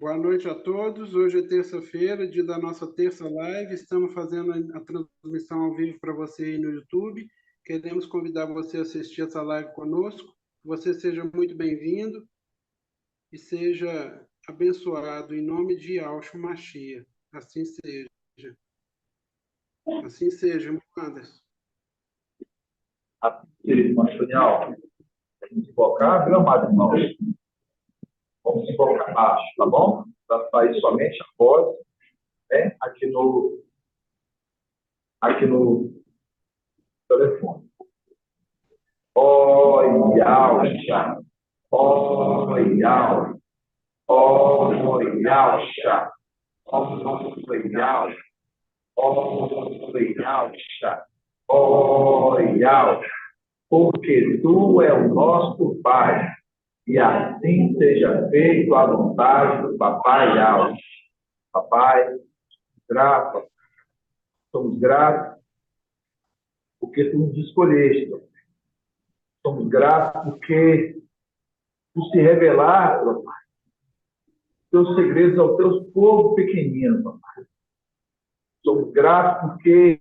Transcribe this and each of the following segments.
Boa noite a todos. Hoje é terça-feira, dia da nossa terça live. Estamos fazendo a transmissão ao vivo para você aí no YouTube. Queremos convidar você a assistir essa live conosco. Você seja muito bem-vindo e seja abençoado em nome de Yahshua Mashiach. Assim seja. Assim seja, irmão Anderson. Querido matrimonial, vamos invocar, meu amado irmão. Vamos invocar abaixo, tá bom? Para sair somente a voz, né? Aqui no telefone. Ó, Yahshua. Ó, Yahshua. Ó, Yahshua. Ó, Yahshua. Ó, Yahshua. Ó, Yahshua. Porque tu é o nosso Pai, e assim seja feito a vontade do Papai Yahweh. Papai, somos gratos porque tu nos escolheste. Somos gratos porque tu se revelaste, papai, teus segredos ao teu povo pequenino, papai. Somos gratos porque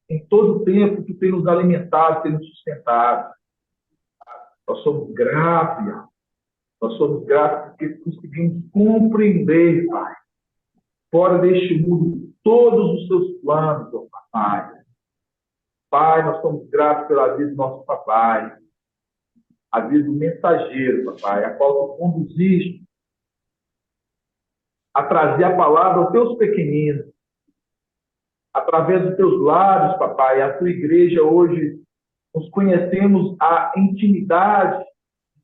em todo tempo tu tem nos alimentado, tem nos sustentado. Nós somos gratos, Yahweh. Nós somos gratos porque conseguimos compreender, Pai, fora deste mundo, todos os seus planos, ó Pai. Pai, nós somos gratos pela vida do nosso papai, a vida do mensageiro, papai, a qual tu conduziste a trazer a palavra aos teus pequeninos, através dos teus lábios, papai, a tua igreja hoje, nos conhecemos a intimidade,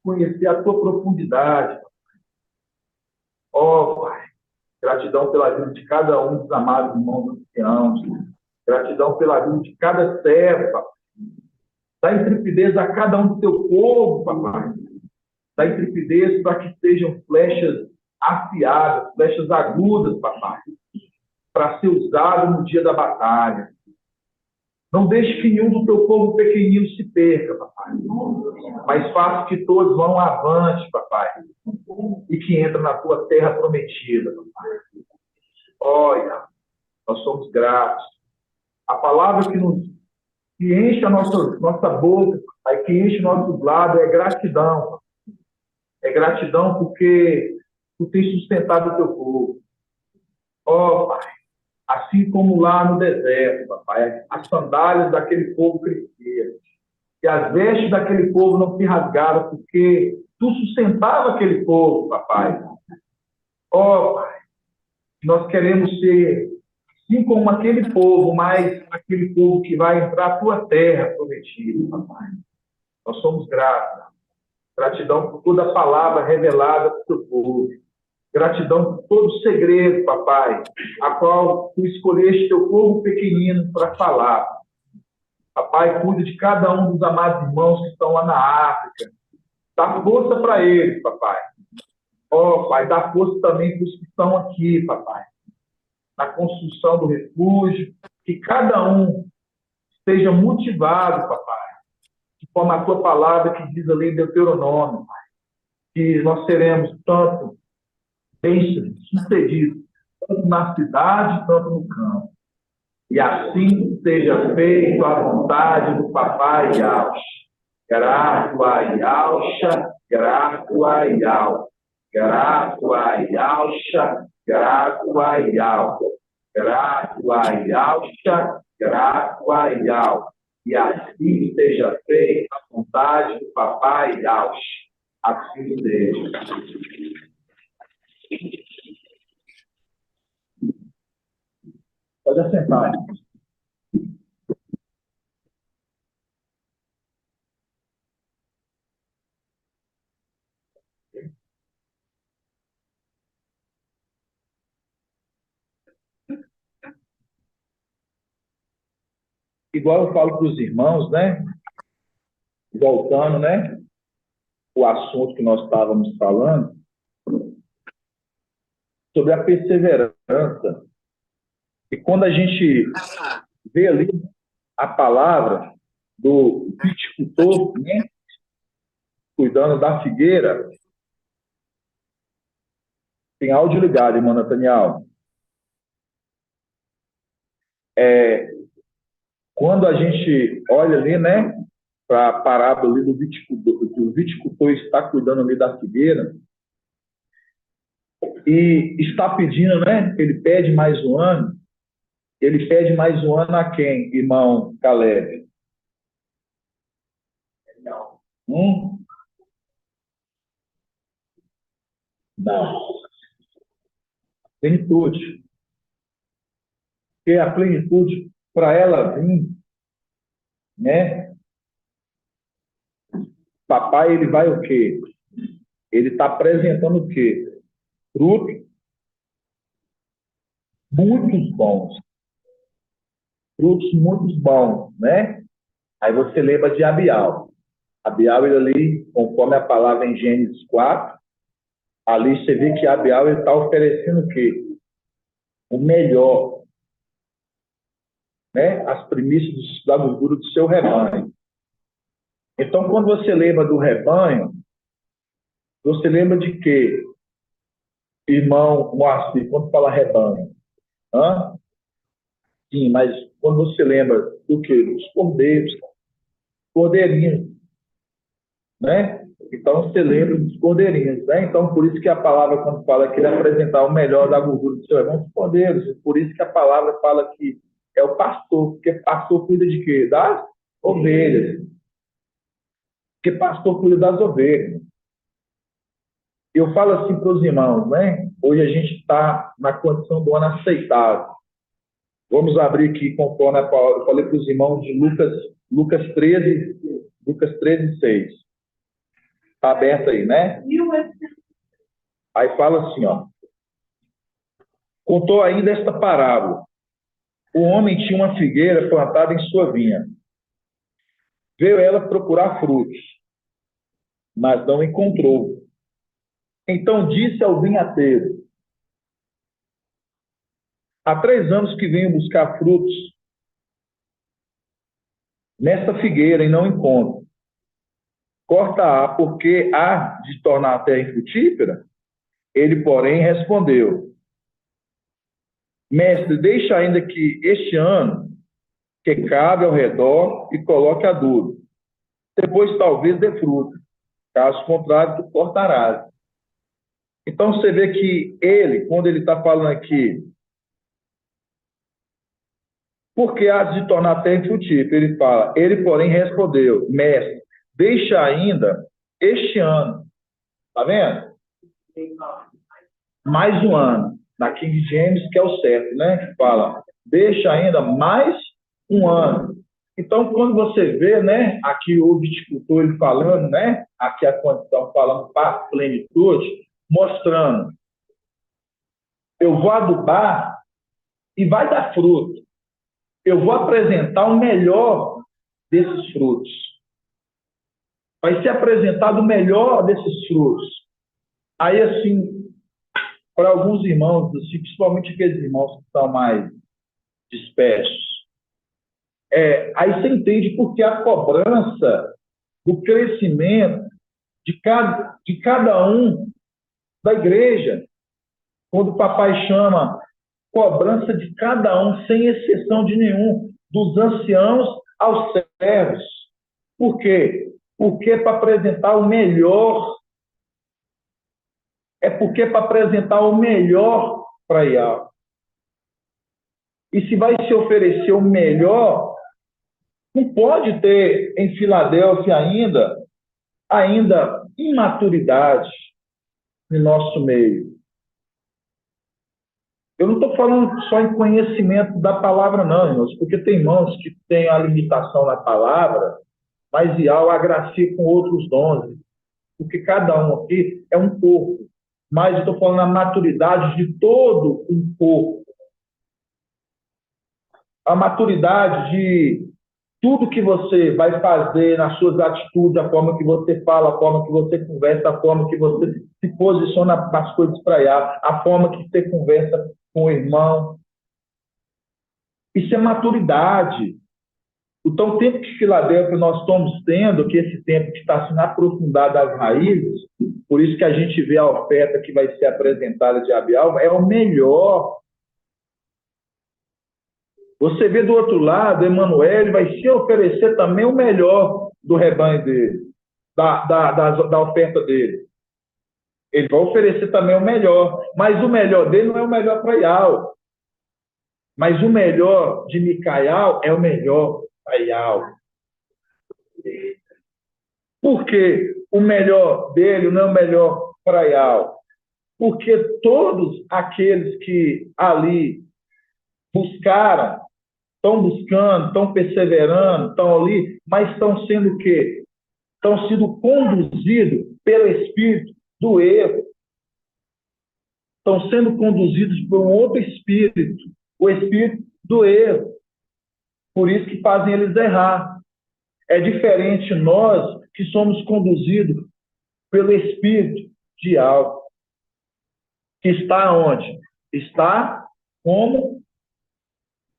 conhecer a tua profundidade. Ó, Pai, gratidão pela vida de cada um dos amados irmãos anciãos, gratidão pela vida de cada servo, papai. Dá intrepidez a cada um do teu povo, papai. Dá intrepidez para que sejam flechas afiadas, flechas agudas, papai, para ser usado no dia da batalha. Não deixe que nenhum do teu povo pequenino se perca, papai. Mas faça que todos vão avante, papai. E que entrem na tua terra prometida, papai. Olha, nós somos gratos. A palavra que enche a nossa boca, papai, que enche nossos lábios é gratidão, papai. É gratidão porque tu tens sustentado o teu povo. Ó, Pai, assim como lá no deserto, papai, as sandálias daquele povo cresceram. E as vestes daquele povo não se rasgaram, porque tu sustentava aquele povo, papai. Ó, Pai, nós queremos ser, assim como aquele povo, mas aquele povo que vai entrar na tua terra prometida, papai. Nós somos gratos. Gratidão por toda a palavra revelada para o teu povo. Gratidão por todo o segredo, papai, a qual tu escolheste teu povo pequenino para falar. Papai, cuida de cada um dos amados irmãos que estão lá na África. Dá força para eles, papai. Ó, Pai, dá força também para os que estão aqui, papai. Na construção do refúgio. Que cada um esteja motivado, papai. Conforme a tua palavra que diz ali em Deuteronômio, Pai. Que nós seremos tanto bem-sucedidos, tanto na cidade, tanto no campo. E assim seja feito a vontade do Papai Yahweh. Grato a Yahweh, grato a Yahweh. Grato a Yahweh, grato a Yahweh. Grato a Yahweh, grato a Yahweh. E assim seja feita a vontade do Papai Yahweh. Assim seja. Pode assentar. Igual eu falo para os irmãos, né? Voltando, né? O assunto que nós estávamos falando, sobre a perseverança. E quando a gente vê ali a palavra do viticultor, né? Cuidando da figueira, Tem áudio ligado, irmão Nathaniel. Quando a gente olha ali, né, para a parábola ali do viticultor, que o viticultor está cuidando ali da figueira e está pedindo, né, ele pede mais um ano, ele pede mais um ano a quem, irmão Caleb? Hum? Não. Plenitude. Porque a plenitude, para ela vir, né, papai, ele vai o quê? Ele está apresentando o quê? Frutos muito bons. Frutos muito bons, né? Aí você lembra de Abial. Abial, ele ali, conforme a palavra em Gênesis 4, ali você vê que Abial está oferecendo o quê? O melhor, né? As primícias da gordura do seu rebanho. Então, quando você lembra do rebanho, você lembra de quê? Irmão Moacir, quando fala rebanho? Hã? Sim, mas quando você lembra do quê? Dos cordeiros, cordeirinhos, né? Então, você lembra dos cordeirinhos, né? Então, por isso que a palavra, quando fala que ele apresentar o melhor da gordura do seu irmão, os cordeiros. Por isso que a palavra fala que é o pastor, porque pastor cuida de quê? Das ovelhas. Porque pastor cuida das ovelhas. Eu falo assim para os irmãos, né? Hoje a gente está na condição do ano aceitável. Vamos abrir aqui, conforme a palavra, eu falei para os irmãos de Lucas 13, 6. Está aberto aí, né? Aí fala assim, ó. Contou ainda esta parábola. O homem tinha uma figueira plantada em sua vinha. Veio ela procurar frutos, mas não encontrou. Então disse ao vinhateiro: há 3 anos que venho buscar frutos nesta figueira e não encontro. Corta-a, porque há de tornar a terra infrutífera? Ele, porém, respondeu: mestre, deixa ainda que este ano que cabe ao redor e coloque adubo. Depois talvez dê fruto. Caso contrário, tu cortarás. Então você vê que ele, quando ele está falando aqui, porque há de tornar a terra infrutífera, ele fala, ele, porém, respondeu: mestre, deixa ainda este ano. Está vendo? Mais um ano. Na King James, que é o certo, né? Que fala, deixa ainda mais um ano. Então, quando você vê, né, aqui o viticultor ele falando, né, aqui a condição falando para plenitude, mostrando, eu vou adubar e vai dar fruto. Eu vou apresentar o melhor desses frutos. Vai ser apresentado o melhor desses frutos. Aí, assim, para alguns irmãos, assim, principalmente aqueles irmãos que estão mais dispersos, aí você entende porque a cobrança do crescimento de cada um da igreja, quando o papai chama cobrança de cada um, sem exceção de nenhum, dos anciãos aos servos. Por quê? Porque é para apresentar o melhor. É porque é para apresentar o melhor para Yahweh. E se vai se oferecer o melhor, não pode ter em Filadélfia ainda imaturidade no nosso meio. Eu não estou falando só em conhecimento da palavra, não, irmãos, porque tem irmãos que têm a limitação na palavra, mas Yahweh agracia com outros dons, porque cada um aqui é um corpo. Mas eu estou falando a maturidade de todo um corpo. A maturidade de tudo que você vai fazer nas suas atitudes, a forma que você fala, a forma que você conversa, a forma que você se posiciona nas coisas para allá, a forma que você conversa com o irmão. Isso é maturidade. Então, o tempo que Filadélfia nós estamos tendo, que esse tempo que está sendo aprofundado as raízes, Por isso que a gente vê a oferta que vai ser apresentada de Abial, é o melhor. Você vê do outro lado, Emanuel vai se oferecer também o melhor do rebanho dele, da oferta dele. Ele vai oferecer também o melhor, mas o melhor dele não é o melhor para Ial. Mas o melhor de Micaial é o melhor para Ial. Por que o melhor dele não é o melhor para Ial? Porque todos aqueles que ali buscaram, estão buscando, estão perseverando, estão ali, mas estão sendo o quê? Estão sendo conduzidos pelo espírito do erro. Estão sendo conduzidos por um outro espírito, o espírito do erro. Por isso que fazem eles errar. É diferente nós que somos conduzidos pelo espírito de algo. Que está onde? Está como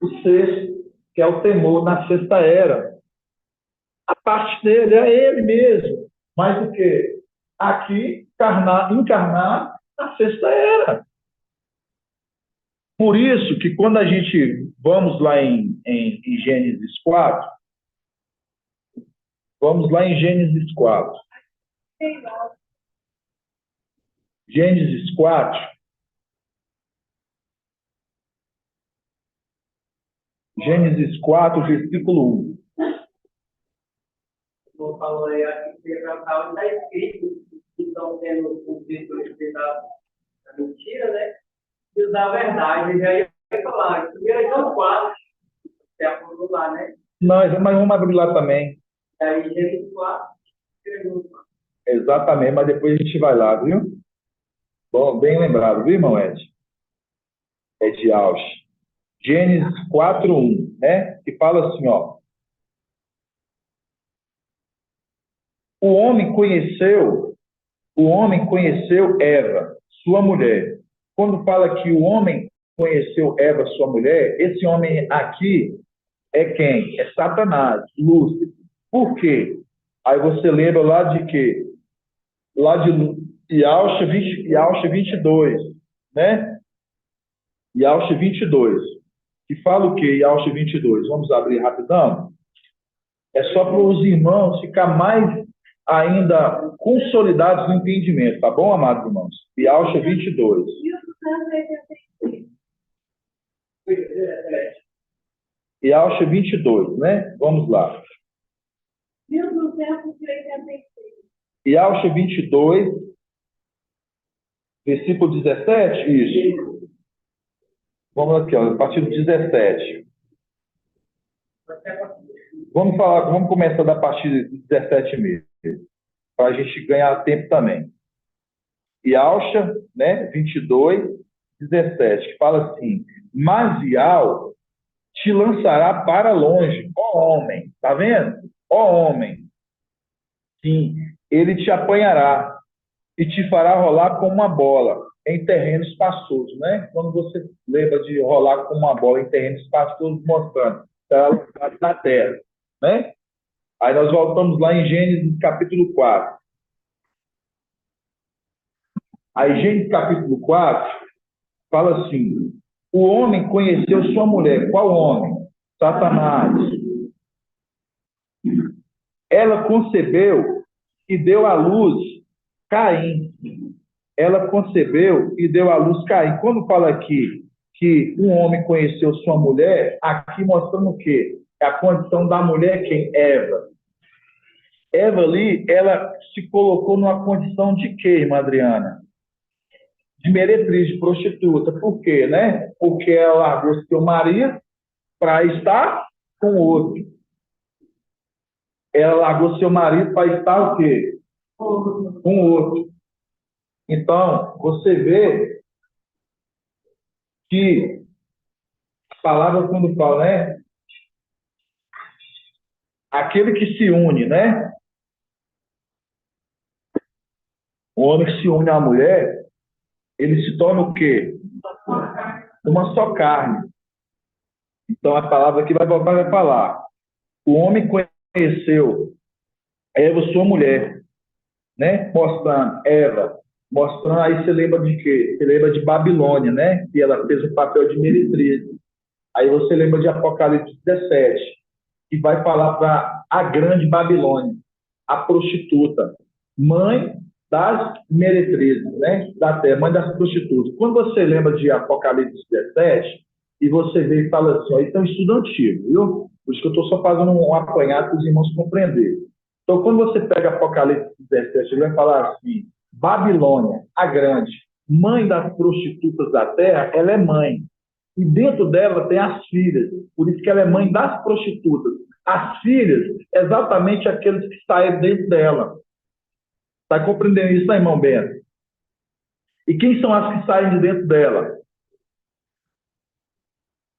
o sexto, que é o temor na sexta era. A parte dele é ele mesmo. Mas o quê? Aqui, encarnar na sexta era. Por isso que quando a gente, vamos lá em Gênesis 4, vamos lá em Gênesis 4. Gênesis 4. Gênesis 4, versículo 1. Como falou aí, aqui que está escrito que estão tendo cumprido da mentira, né? E os da verdade. Já ia falar, primeiro são 4, você apontou lá, né? Mas vamos abrir lá também. Aí, Gênesis 4, pergunta. Exatamente, mas depois a gente vai lá, viu? Bom, bem lembrado, viu, irmão Ed? É de Ausch. Gênesis 4:1, né? Que fala assim, ó. O homem conheceu Eva, sua mulher. Quando fala que o homem conheceu Eva, sua mulher, esse homem aqui é quem? É Satanás, Lúcifer. Por quê? Aí você lembra lá de quê? Lá de Yaush 22, né? Yaush 22. Que fala o quê? Yaush 22. Vamos abrir rapidão? É só para os irmãos ficar mais ainda consolidados no entendimento, tá bom, amados irmãos? Yaush 22. Yaush 22, né? Vamos lá. Yaush 22, versículo 17, isso. Vamos aqui, ó, a partir do 17. Vamos começar da partir do 17 mesmo, para a gente ganhar tempo também. Yaush, né, 22, 17, que fala assim: mas Ial te lançará para longe, ó homem, tá vendo? Ó homem, sim, ele te apanhará e te fará rolar como uma bola em terreno espaçoso, né? Quando você lembra de rolar como uma bola em terreno espaçoso, mostrando, será lançado na terra, né? Aí nós voltamos lá em Gênesis capítulo 4. Aí Gênesis capítulo 4 fala assim: o homem conheceu sua mulher. Qual homem? Satanás. Ela concebeu e deu à luz Caim. Ela concebeu e deu à luz Caim. Quando fala aqui que um homem conheceu sua mulher, aqui mostrando o quê? É a condição da mulher, quem? Eva. Eva ali, ela se colocou numa condição de quê, irmã Adriana? De meretriz, de prostituta. Por quê, né? Porque ela largou seu marido para estar com outro. Ela largou seu marido para estar o quê? Com outro. Então, você vê que a palavra quando fala, né? Aquele que se une, né? O homem que se une à mulher, ele se torna o quê? Uma só carne. Então, a palavra aqui vai falar: o homem conheceu Eva, sua mulher, né? Mostrando Eva, mostrando, aí você lembra de quê? Você lembra de Babilônia, né? Que ela fez o papel de meretriz. Aí você lembra de Apocalipse 17, que vai falar para a grande Babilônia, a prostituta, mãe das meretrizes, né? Da terra, mãe das prostitutas. Quando você lembra de Apocalipse 17, e você vê e fala assim, ó, isso é um estudo antigo, viu? Por isso que eu estou só fazendo um apanhado para os irmãos compreenderem. Então, quando você pega Apocalipse 17, ele vai falar assim, Babilônia, a grande, mãe das prostitutas da terra, ela é mãe. E dentro dela tem as filhas, por isso que ela é mãe das prostitutas. As filhas, exatamente aqueles que saem dentro dela. Está compreendendo isso, né, irmão Bento? E quem são as que saem de dentro dela?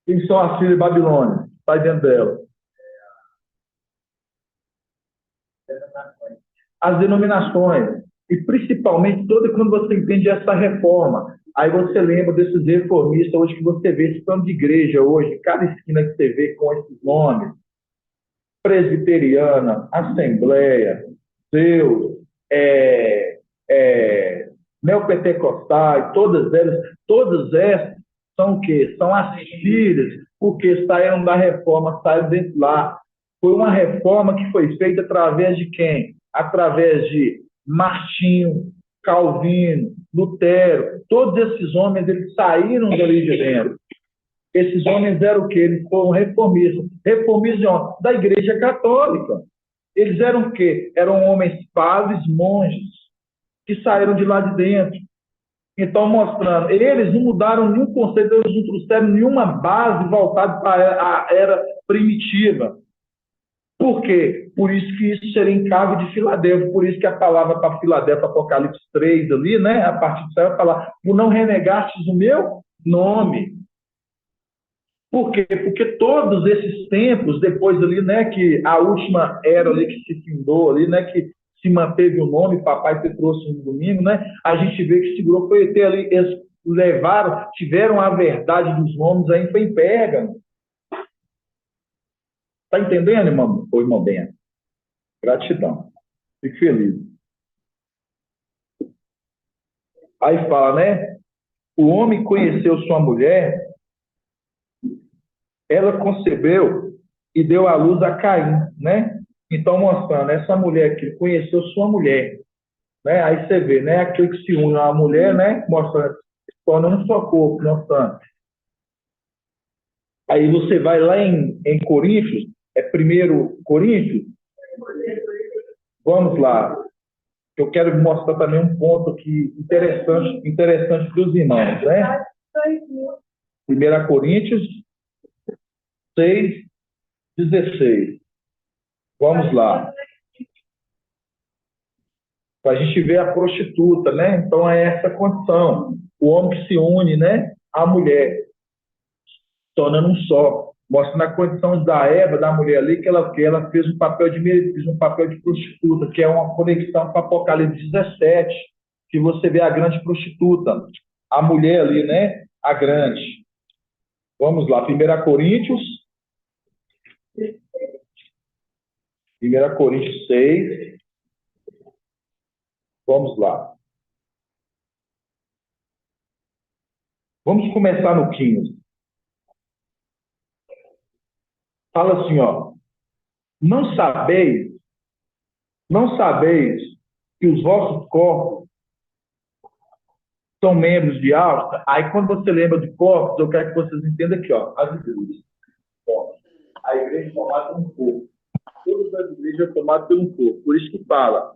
Quem são as filhas de Babilônia? Sai dentro dela. As denominações. E principalmente toda quando você entende essa reforma. Aí você lembra desses reformistas hoje que você vê, esse plano de igreja hoje, cada esquina que você vê com esses nomes. Presbiteriana, Assembleia, Deus, neopentecostais, todas essas são o quê? São as filhas, porque saíram da reforma, saíram dentro lá. Foi uma reforma que foi feita através de quem? Através de Martinho, Calvino, Lutero, todos esses homens, eles saíram dali de dentro. Esses homens eram o quê? Eles foram reformistas. Reformistas da Igreja Católica. Eles eram o quê? Eram homens padres, monges, que saíram de lá de dentro. Então, mostrando, eles não mudaram nenhum conceito, eles não trouxeram nenhuma base voltada para a era primitiva. Por quê? Por isso que isso seria encargo de Filadélfia, por isso que a palavra para Filadélfia, Apocalipse 3 ali, né? A partir do céu, vai falar, por não renegastes o meu nome. Por quê? Porque todos esses tempos, depois ali, né, que a última era ali que se findou ali, né, que se manteve o nome, papai te trouxe um domingo, né, a gente vê que segurou, foi ter ali, eles levaram, tiveram a verdade dos nomes aí, foi em Pérgamo. Tá entendendo, irmão? Ô, irmão Bento? Gratidão. Fico feliz. Aí fala, né, o homem conheceu sua mulher, ela concebeu e deu à luz a Caim, né? Então, mostrando, essa mulher aqui conheceu sua mulher, né? Aí você vê, né? Aquele que se une a uma mulher, né? Mostrando, se torna um só corpo, mostrando. Aí você vai lá em Coríntios, é 1 Coríntios, vamos lá. Eu quero mostrar também um ponto aqui interessante para os irmãos, né? 1 Coríntios 6:16. Vamos lá. Para a gente ver a prostituta, né? Então é essa condição. O homem que se une, né? À mulher, tornando um só. Mostrando a condição da Eva, da mulher ali, que ela fez um papel de meretriz, um papel de prostituta, que é uma conexão com Apocalipse 17, que você vê a grande prostituta, a mulher ali, né? A grande. Vamos lá, 1 Coríntios 6. Vamos lá. Vamos começar no 15. Fala assim, ó. Não sabeis que os vossos corpos são membros de alça? Aí, quando você lembra de corpos, eu quero que vocês entendam aqui, ó, as igrejas. A igreja é formada por um corpo. Todas as igrejas são formadas por um corpo. Por isso que fala.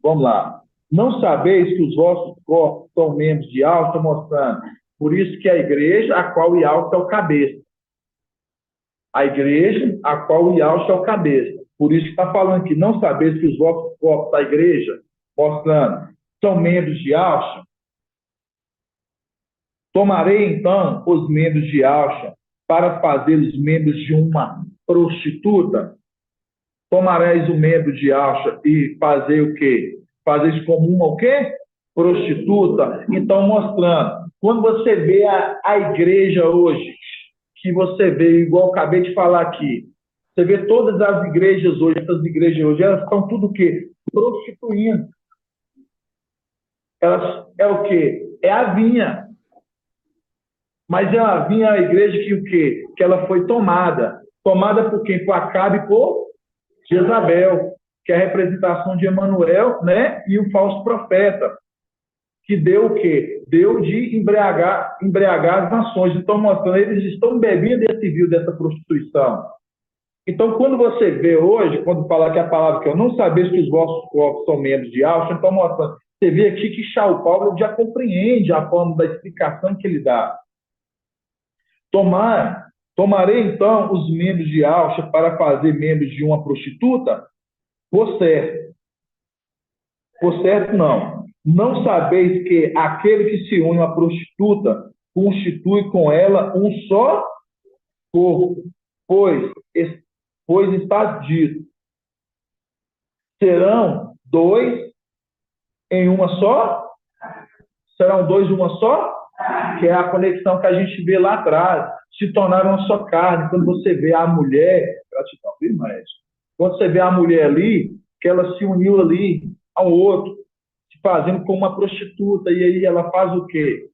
Vamos lá. Não sabeis que os vossos corpos são membros de alça, mostrando. Por isso que a igreja, a qual o alça é o cabeça. A igreja, a qual o alça é o cabeça. Por isso que está falando aqui. Não sabeis que os vossos corpos da igreja, mostrando, são membros de alça. Tomarei, então, os membros de alça para fazer os membros de uma prostituta? Tomareis o membro de alça e fazer o quê? Fazer isso como uma o quê? Prostituta. Então, mostrando, quando você vê a igreja hoje, que você vê, igual eu acabei de falar aqui, você vê todas as igrejas hoje, essas igrejas hoje, elas estão tudo o quê? Prostituindo. É o quê? É a vinha. Mas é a vinha, a igreja que o quê? Que ela foi tomada. Tomada por quem? Por Acabe e por Jezabel, que é a representação de Emanuel, né? E o falso profeta, que deu o quê? Deu de embriagar as nações. Então, mostrando, eles estão bebendo esse vinho dessa prostituição. Então, quando você vê hoje, quando fala que a palavra que eu não sabia que os vossos corpos são membros de Auschwitz, então, mostrando, você vê aqui que São Paulo já compreende a forma da explicação que ele dá. Tomarei, então, os membros de Auschwitz para fazer membros de uma prostituta? Por certo. Por certo, não. Não sabeis que aquele que se une a uma prostituta constitui com ela um só corpo, pois está dito, serão dois em uma só? Serão dois em uma só? Que é a conexão que a gente vê lá atrás. Se tornaram uma só carne. Quando você vê a mulher, gratidão, viu, maestro? Quando você vê a mulher ali, que ela se uniu ali ao outro, se fazendo como uma prostituta, e aí ela faz o quê?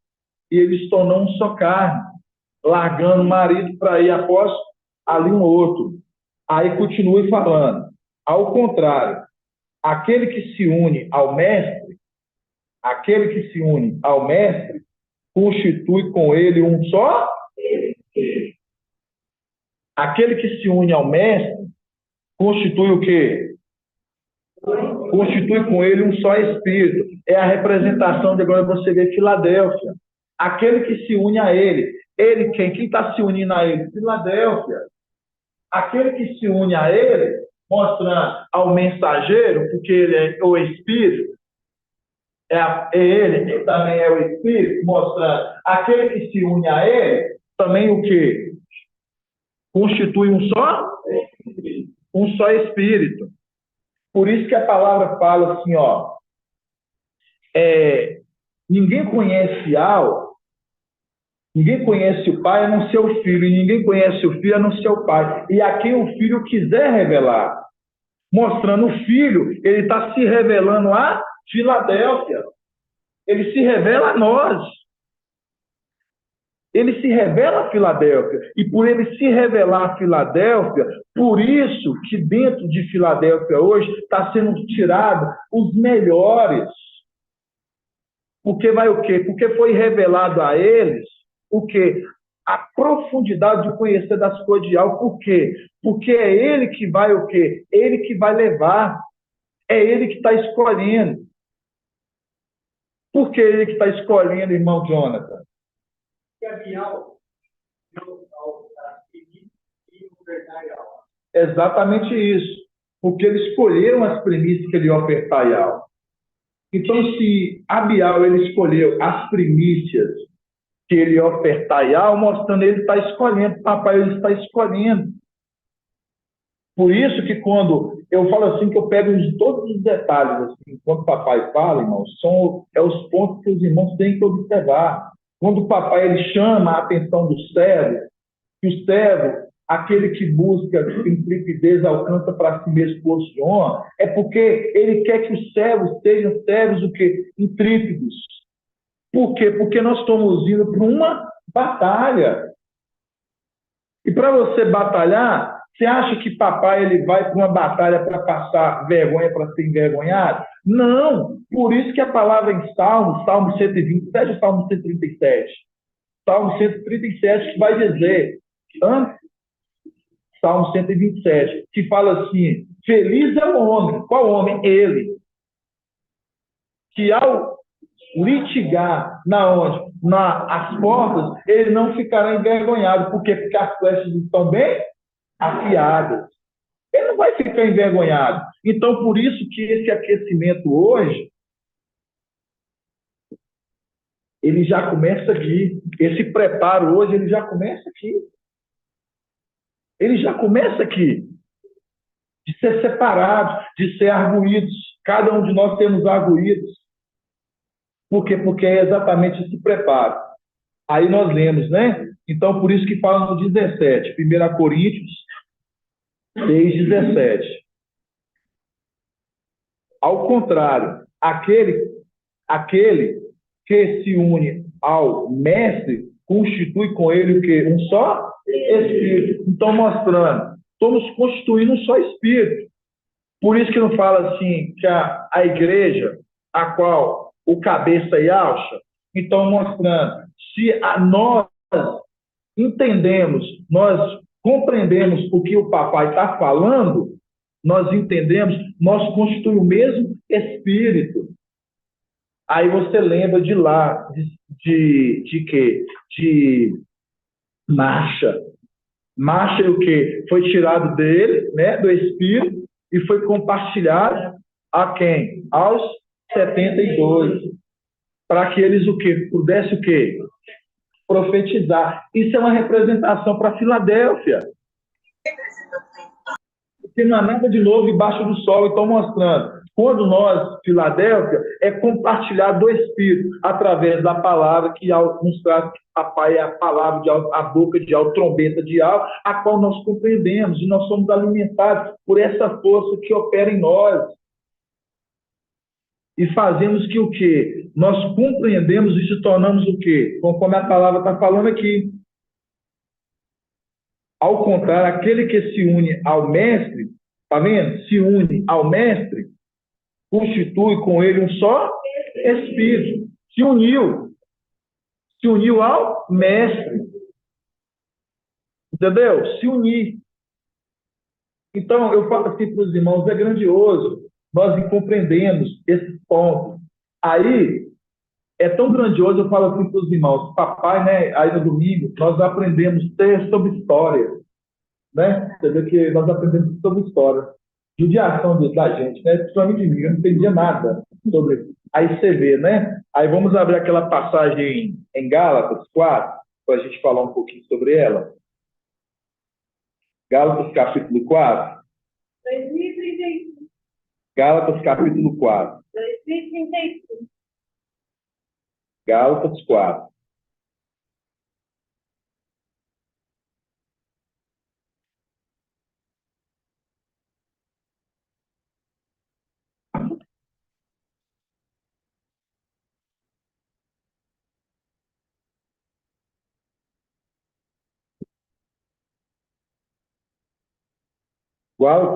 E eles se tornam um só carne, largando o marido para ir após ali um outro. Aí continue falando. Ao contrário, aquele que se une ao mestre, constitui com ele um só. Aquele que se une ao mestre constitui o quê? Constitui com ele um só espírito. É a representação de agora você vê Filadélfia. Aquele que se une a ele. Ele quem? Quem está se unindo a ele? Filadélfia. Aquele que se une a ele, mostrando ao mensageiro, porque ele é o espírito, ele também é o espírito, mostrando aquele que se une a ele, também o quê? Constitui um só espírito. Por isso que a palavra fala assim, ó, ninguém conhece o Pai a não ser o Filho, e ninguém conhece o Filho a não ser o Pai. E a quem o Filho quiser revelar. Mostrando o Filho, ele está se revelando a Filadélfia. Ele se revela a nós. Ele se revela a Filadélfia. E por ele se revelar a Filadélfia, por isso que dentro de Filadélfia hoje está sendo tirado os melhores. Porque vai o quê? Porque foi revelado a eles o quê? A profundidade de conhecer das coisas de algo. Por quê? Porque é ele que vai o quê? Ele que vai levar. É ele que está escolhendo. Por que ele que está escolhendo, irmão Jonathan? Exatamente isso. Porque eles escolheram as primícias que ele ia ofertar a Yahweh. Então, se Abial ele escolheu as primícias que ele ia ofertar a Yahweh, mostrando ele está escolhendo, papai ele está escolhendo. Por isso que quando eu falo assim, que eu pego todos os detalhes, assim, quando o papai fala, irmãos, são os pontos que os irmãos têm que observar. Quando o papai ele chama a atenção do servo, que o servo, aquele que busca intrepidez, alcança para si mesmo posto de honra, é porque ele quer que os servos sejam servos o quê? Intrépidos. Por quê? Porque nós estamos indo para uma batalha. E para você batalhar, você acha que papai ele vai para uma batalha para passar vergonha, para ser envergonhado? Não. Por isso que a palavra em Salmo 127 ou Salmo 137? Salmo 137 que vai dizer, Salmo 127, que fala assim, feliz é o homem. Qual homem? Ele. Que ao litigar as portas, ele não ficará envergonhado. Por quê? Porque as flechas estão bem afiadas. Ele não vai ficar envergonhado. Então, por isso que esse aquecimento hoje, ele já começa aqui. Esse preparo hoje, ele já começa aqui. Ele já começa aqui. De ser separados, de ser arguídos. Cada um de nós temos arguídos. Por quê? Porque é exatamente esse preparo. Aí nós lemos, né? Então, por isso que fala no 17, 1 Coríntios 6, 17. Ao contrário, aquele Aquele que se une ao mestre constitui com ele o quê? Um só espírito. Então, mostrando, estamos constituindo um só espírito. Por isso que não fala assim, que a igreja, a qual o cabeça e alça, então mostrando, se nós entendemos, nós compreendemos o que o papai está falando, nós entendemos, nós constituímos o mesmo espírito. Aí você lembra de lá, de quê? De marcha. Marcha é o quê? Foi tirado dele, né, do espírito, e foi compartilhado a quem? Aos 72. Para que eles o quê? Pudessem o quê? Profetizar. Isso é uma representação para Filadélfia. Porque não há nada de novo embaixo do sol. Então, mostrando, quando nós, Filadélfia, é compartilhar do Espírito, através da palavra que nos traz, papai, é a palavra, a boca de alto, trombeta de alto, a qual nós compreendemos, e nós somos alimentados por essa força que opera em nós. E fazemos que o quê? Nós compreendemos e se tornamos o quê? Conforme a palavra está falando aqui. Ao contrário, aquele que se une ao mestre, tá vendo? Se une ao mestre, constitui com ele um só espírito. Se uniu ao mestre. Entendeu? Se unir. Então, eu falo assim para os irmãos, é grandioso. Nós compreendemos esse ponto. Aí, é tão grandioso, eu falo assim para os irmãos, papai, né, aí no domingo, nós aprendemos sobre história, né? Você vê que nós aprendemos sobre história. Judiação da gente, né? Principalmente de mim, eu não entendia nada sobre isso. Aí você vê, né? Aí vamos abrir aquela passagem em Gálatas 4, para a gente falar um pouquinho sobre ela. Gálatas capítulo 4. 2035. Gálatas capítulo 4. 2035. Gálatas 4.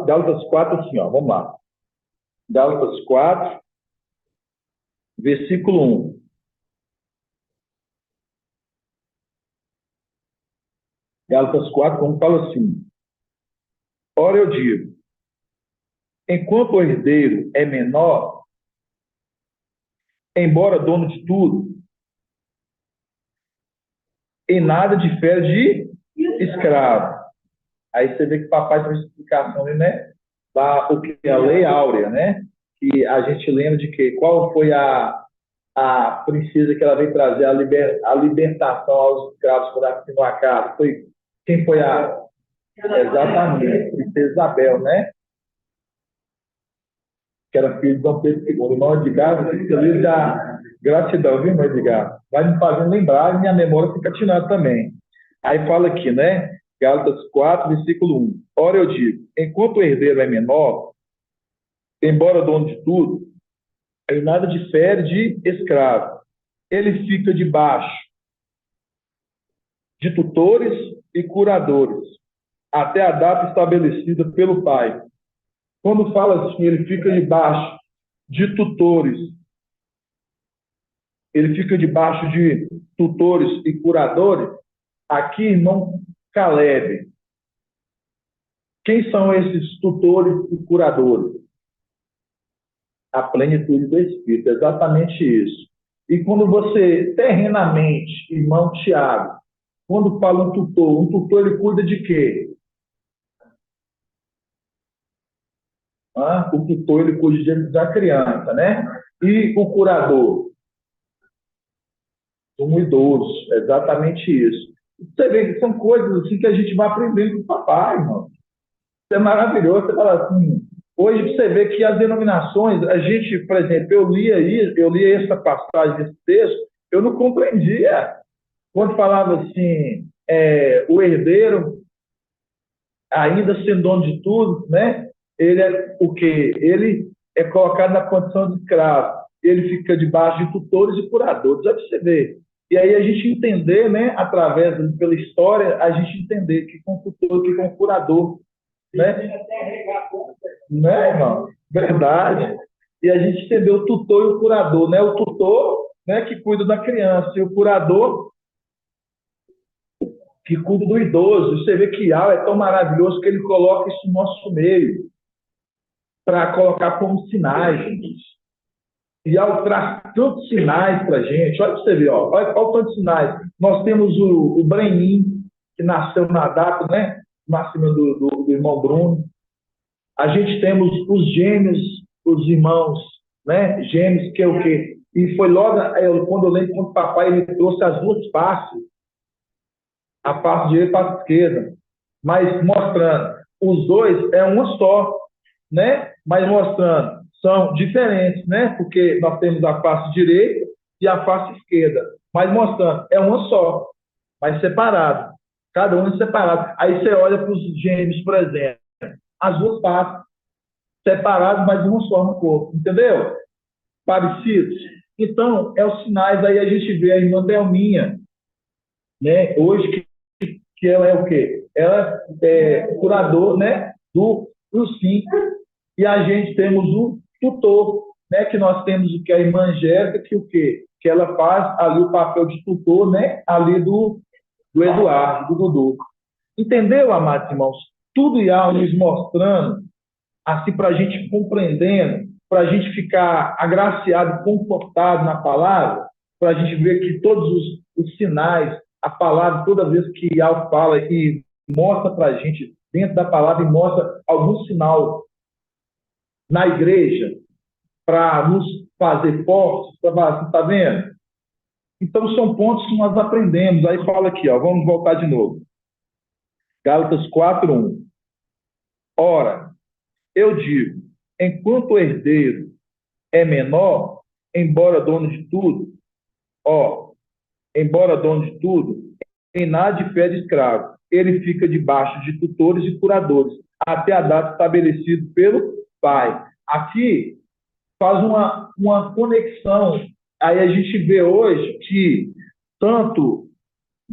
Gálatas 4, assim, ó, vamos lá. Gálatas 4, versículo 1. Gálatas 4, como fala assim: ora eu digo, enquanto o herdeiro é menor, embora dono de tudo, em nada difere de escravo. Aí você vê que o papai tem uma explicação, né? O que é a lei áurea, né? Que a gente lembra de que qual foi a princesa que ela veio trazer a libertação aos escravos quando ela assinou a casa. Quem foi a... Exatamente, princesa Isabel, né? Que era filho de Dom Pedro II. Irmão Edgar, você fica livre da gratidão, viu, irmão Edgar? Vai me fazendo lembrar e minha memória fica atinada também. Aí fala aqui, né? Gálatas 4, versículo 1. Ora eu digo, enquanto o herdeiro é menor, embora dono de tudo, em nada difere de escravo. Ele fica debaixo de tutores e curadores, até a data estabelecida pelo pai. Quando fala assim, ele fica debaixo de tutores, ele fica debaixo de tutores e curadores, aqui, irmão Caleb. Quem são esses tutores e curadores? A plenitude do Espírito, exatamente isso. E quando você, terrenamente, irmão Tiago, quando fala um tutor ele cuida de quê? O tutor ele cuida da criança, né? E o curador? Um idoso, exatamente isso. Você vê que são coisas assim que a gente vai aprendendo com o papai, irmão. Isso é maravilhoso. Você fala assim, hoje você vê que as denominações, a gente, por exemplo, eu li essa passagem desse texto, eu não compreendia. Quando falava assim, o herdeiro, ainda sendo dono de tudo, né? Ele é o quê? Ele é colocado na condição de escravo. ele fica debaixo de tutores e curadores. Olha para você ver. E aí a gente entender, né, através, pela história, a gente entender que com tutor, que com curador, né? Né, irmão? Verdade. E a gente entendeu o tutor e o curador, né? O tutor, né, que cuida da criança, e o curador que cuida do idoso. Você vê que Yahweh é tão maravilhoso que ele coloca isso no nosso meio para colocar como sinais, gente. E ao traz tantos sinais para a gente, olha para você ver, ó, olha tantos sinais. Nós temos o Brenin, que nasceu na data, né? Nascimento do irmão Bruno. A gente temos os gêmeos, os irmãos, né? Gêmeos, que é o quê? E foi logo, quando eu lembro, quando o papai ele trouxe as duas faces, a face direita e a face esquerda, mas mostrando, os dois é uma só, né? Mas mostrando, são diferentes, né? Porque nós temos a face direita e a face esquerda, mas mostrando, é uma só, mas separado, cada um é separado. Aí você olha para os gêmeos, por exemplo, as duas faces, separadas, mas uma só no corpo, entendeu? Parecidos. Então, é os sinais, aí a gente vê a irmã Delminha, né? Hoje, que ela é o quê? Ela é curador, né? Do SIM. E a gente temos o tutor, né? Que nós temos o que a irmã Angélica, que o quê? Que ela faz ali o papel de tutor, né? Ali do Eduardo, do Dudu. Entendeu, amados irmãos? Tudo ia nos mostrando, assim, para a gente compreendendo, para a gente ficar agraciado, confortado na palavra, para a gente ver que todos os sinais, a palavra, toda vez que Yahweh fala e mostra para a gente, dentro da palavra, e mostra algum sinal na igreja, para nos fazer fortes, para falar assim, está vendo? Então, são pontos que nós aprendemos. Aí fala aqui, ó, vamos voltar de novo. Gálatas 4:1. Ora, eu digo, enquanto o herdeiro é menor, embora dono de tudo, embora dono de tudo, em nada difere de escravo. Ele fica debaixo de tutores e curadores, até a data estabelecida pelo pai. Aqui faz uma conexão. Aí a gente vê hoje que, tanto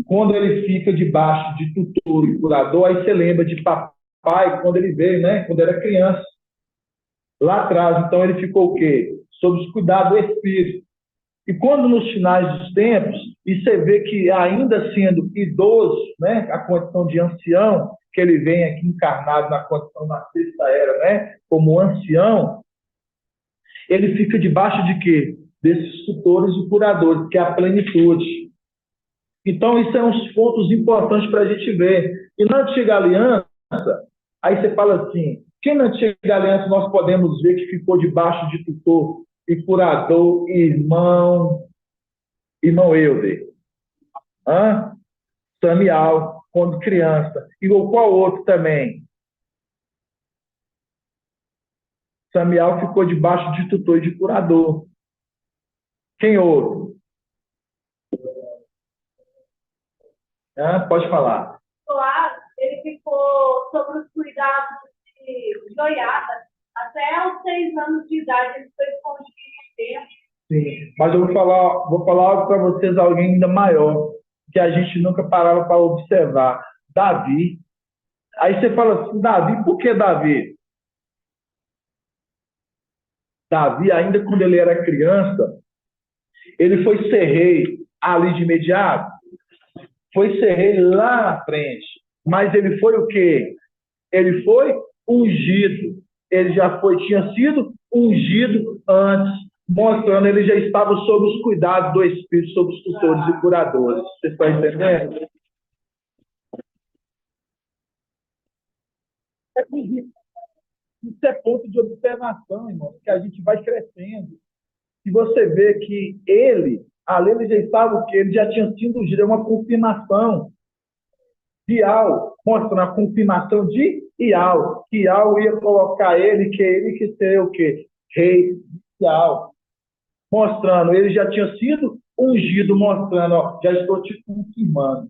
quando ele fica debaixo de tutor e curador, aí você lembra de papai, quando ele veio, né? Quando era criança. Lá atrás, então, ele ficou o quê? Sob os cuidados do Espírito. E quando nos finais dos tempos, e você vê que ainda sendo idoso, né, a condição de ancião, que ele vem aqui encarnado na condição da sexta era, né, como ancião, ele fica debaixo de quê? Desses tutores e curadores, que é a plenitude. Então, isso é uns pontos importantes para a gente ver. E na Antiga Aliança, aí você fala assim, quem na Antiga Aliança nós podemos ver que ficou debaixo de tutor e curador, irmão Euder? Samuel, quando criança. E qual outro também? Samuel ficou debaixo de tutor e de curador. Quem outro? Pode falar. Ele ficou sobre os cuidados de Joiada. Até os 6 anos de idade, ele foi escondido em tempo. Sim, mas eu vou falar para vocês alguém ainda maior, que a gente nunca parava para observar. Davi. Aí você fala assim, Davi, por que Davi? Davi, ainda quando ele era criança, ele foi ser rei ali de imediato. Foi ser rei lá na frente. Mas ele foi o quê? Ele foi ungido. Ele já tinha sido ungido antes, mostrando ele já estava sob os cuidados do Espírito, sob os tutores e curadores. Vocês estão entendendo? Isso é ponto de observação, irmão, que a gente vai crescendo. E você vê que ele já estava o quê? Ele já tinha sido ungido, é uma confirmação de Iau, mostrando a confirmação de Iau, que Iau ia colocar ele, que ele que seria o quê? Rei de Iau. Mostrando, ele já tinha sido ungido, mostrando, ó, já estou te confirmando.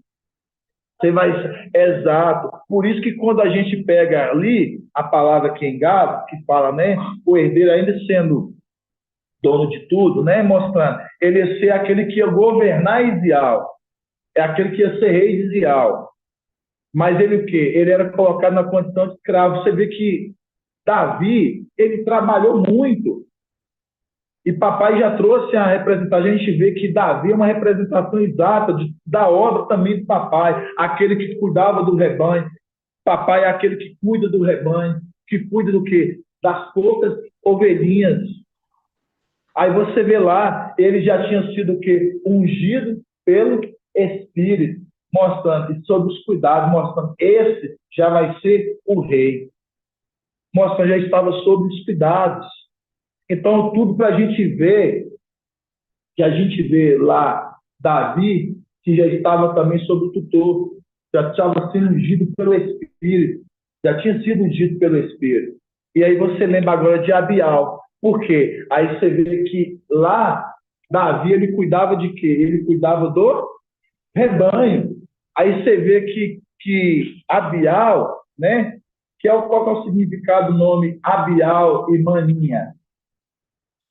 Você vai, exato. Por isso que quando a gente pega ali a palavra aqui em Gálatas, que fala, né, o herdeiro ainda sendo dono de tudo, né? Mostrando, ele ia ser aquele que ia governar Israel, é aquele que ia ser rei de Israel. Mas ele o quê? Ele era colocado na condição de escravo. Você vê que Davi, ele trabalhou muito. E papai já trouxe a representação, a gente vê que Davi é uma representação exata da obra também do papai, aquele que cuidava do rebanho. Papai é aquele que cuida do rebanho, que cuida do quê? Das poucas ovelhinhas. Aí você vê lá, ele já tinha sido o quê? Ungido pelo Espírito, mostrando, e sob os cuidados, mostrando, esse já vai ser o rei. Mostrando, já estava sob os cuidados. Então, tudo para a gente ver, que a gente vê lá Davi, que já estava também sob o tutor, já estava sendo ungido pelo Espírito, já tinha sido ungido pelo Espírito. E aí você lembra agora de Abial. Por quê? Aí você vê que lá, Davi, ele cuidava de quê? Ele cuidava do rebanho. Aí você vê que Abial, né? Qual que é o significado do nome Abial e Maninha?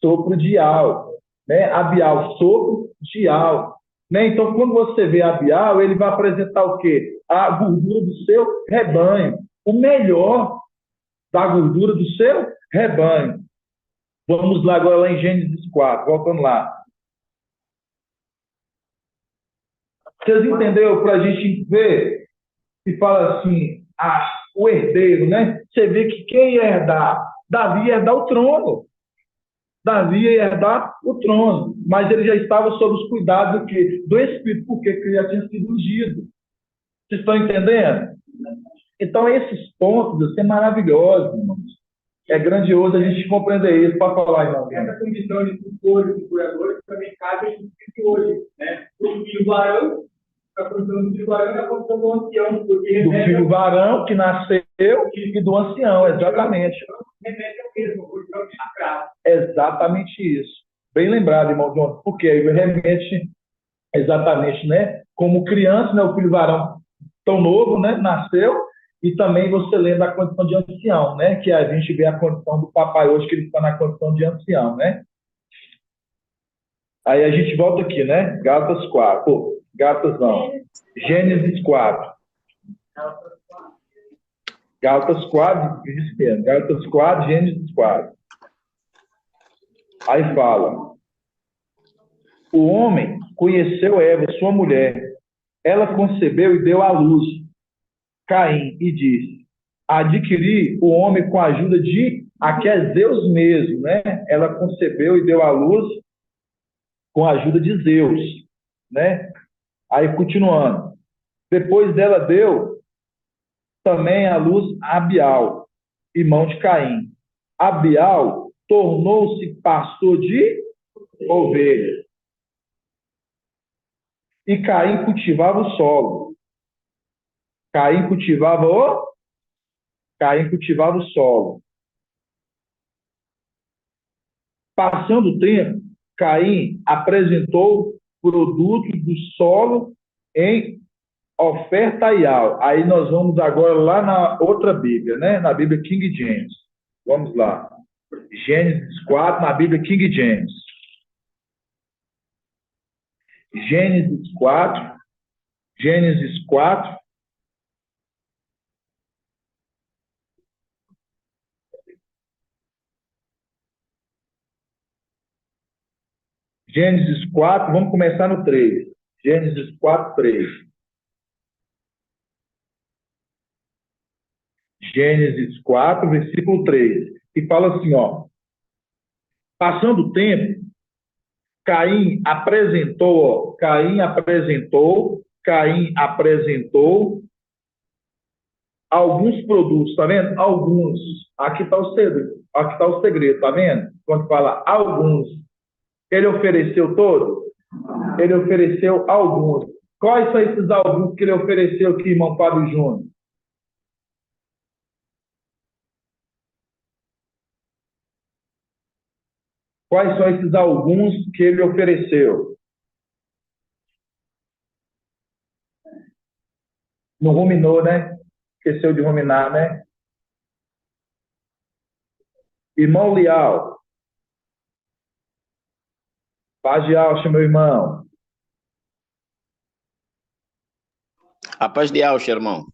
Sopro de Al, né? Abial, sopro de Al, né? Então, quando você vê Abial, ele vai apresentar o quê? A gordura do seu rebanho, o melhor da gordura do seu rebanho. Vamos lá agora lá em Gênesis 4, voltando lá. Vocês entenderam para a gente ver que fala assim, o herdeiro, né? Você vê que quem ia herdar? Davi ia herdar o trono. Davi ia herdar o trono, mas ele já estava sob os cuidados do quê? Do Espírito, porque ele já tinha sido ungido. Vocês estão entendendo? Então, esses pontos são maravilhosos, irmãos. É grandioso a gente compreender isso. Para falar, irmão. Essa condição de tutores e curadores também cabe a gente hoje, né? O filho varão, a condição do filho varão é a condição do ancião. Do filho varão que nasceu e do ancião, exatamente. Remete ao mesmo, o próprio escravo. Exatamente isso. Bem lembrado, irmão John, porque ele remete exatamente, né? Como criança, né? O filho varão tão novo, né? Nasceu, e também você lembra a condição de ancião, né? Que a gente vê a condição do papai hoje, que ele está na condição de ancião, né? Aí a gente volta aqui, né? Gálatas 4. Gálatas não. Gênesis 4. Gálatas 4, diz mesmo. Gálatas 4, Gênesis 4. Aí fala: o homem conheceu Eva, sua mulher. Ela concebeu e deu à luz Caim e disse: adquiri o homem com a ajuda de aqui é Zeus mesmo, né? Ela concebeu e deu à luz com a ajuda de Zeus, né? Aí continuando. Depois dela deu também à luz Abial, irmão de Caim. Abial tornou-se pastor de ovelhas. E Caim cultivava o solo. Caim cultivava o solo. Passando o tempo, Caim apresentou produtos do solo em oferta a Yahweh. Aí nós vamos agora lá na outra Bíblia, né? Na Bíblia King James. Vamos lá. Gênesis 4, na Bíblia King James. Gênesis 4. Gênesis 4. Gênesis 4, vamos começar no 3. Gênesis 4, 3. Gênesis 4, versículo 3. E fala assim, ó. Passando o tempo, Caim apresentou alguns produtos, tá vendo? Alguns. Aqui está o segredo, tá vendo? Quando fala alguns, ele ofereceu todos? Ele ofereceu alguns. Quais são esses alguns que ele ofereceu aqui, irmão Fábio Júnior? Quais são esses alguns que ele ofereceu? Não ruminou, né? Esqueceu de ruminar, né? Irmão Leal. Paz de alça, meu irmão. A paz de Auxa, irmão.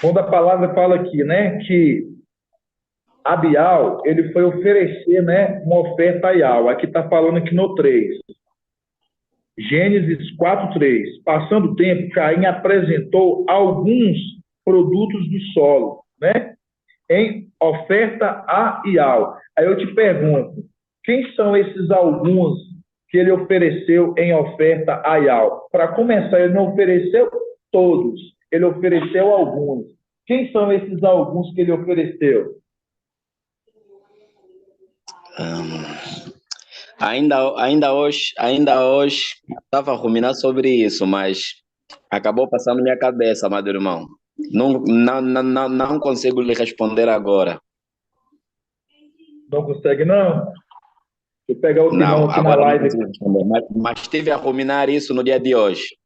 Quando a palavra fala aqui, né, que Abial, ele foi oferecer, né, uma oferta a Ial. Aqui está falando aqui no 3. Gênesis 4:3. Passando o tempo, Caim apresentou alguns produtos do solo, né, em oferta a Ial. Aí eu te pergunto, quem são esses alguns que ele ofereceu em oferta a Ial? Para começar, ele não ofereceu todos, ele ofereceu alguns. Quem são esses alguns que ele ofereceu? Ainda hoje estava a ruminar sobre isso, mas acabou passando minha cabeça, amado irmão. Não consigo lhe responder agora. Não consegue, não? Deixa eu pegar outro irmão Não, aqui na agora não live. consigo responder. Mas estive a ruminar isso no dia de hoje.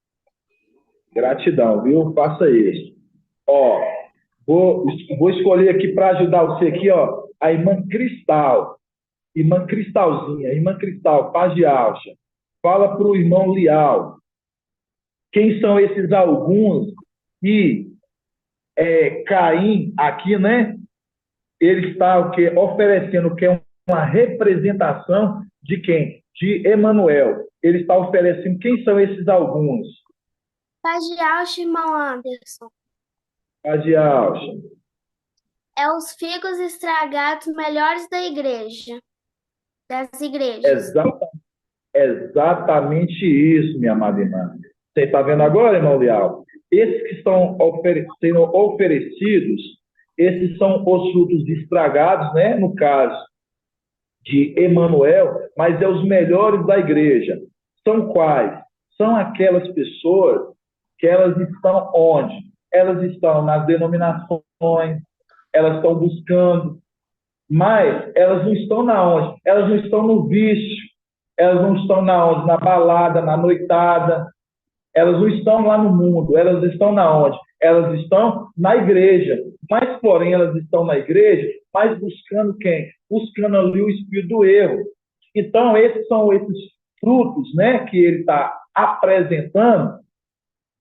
Gratidão, viu? Faça isso. Ó, vou escolher aqui para ajudar você aqui, ó, a irmã Cristal. Irmã Cristalzinha, irmã Cristal, paz de alça. Fala para o irmão Lial. Quem são esses alguns que Caim aqui, né? Ele está o quê? Oferecendo o que é uma representação de quem? De Emanuel. Ele está oferecendo. Quem são esses alguns? Paz de alça, irmão Anderson. Paz de alça. É os figos estragados melhores da igreja. Das igrejas. Exatamente isso, minha amada irmã. Você está vendo agora, irmão Leal? Esses que estão sendo oferecidos, esses são os frutos estragados, né? No caso de Emanuel, mas é os melhores da igreja. São quais? São aquelas pessoas que elas estão onde? Elas estão nas denominações, elas estão buscando, mas elas não estão na onde? Elas não estão no vício, elas não estão na onde? Na balada, na noitada, elas não estão lá no mundo, elas estão na onde? Elas estão na igreja, mas porém elas estão na igreja, mas buscando quem? Buscando ali o espírito do erro. Então esses são esses frutos, né, que ele está apresentando,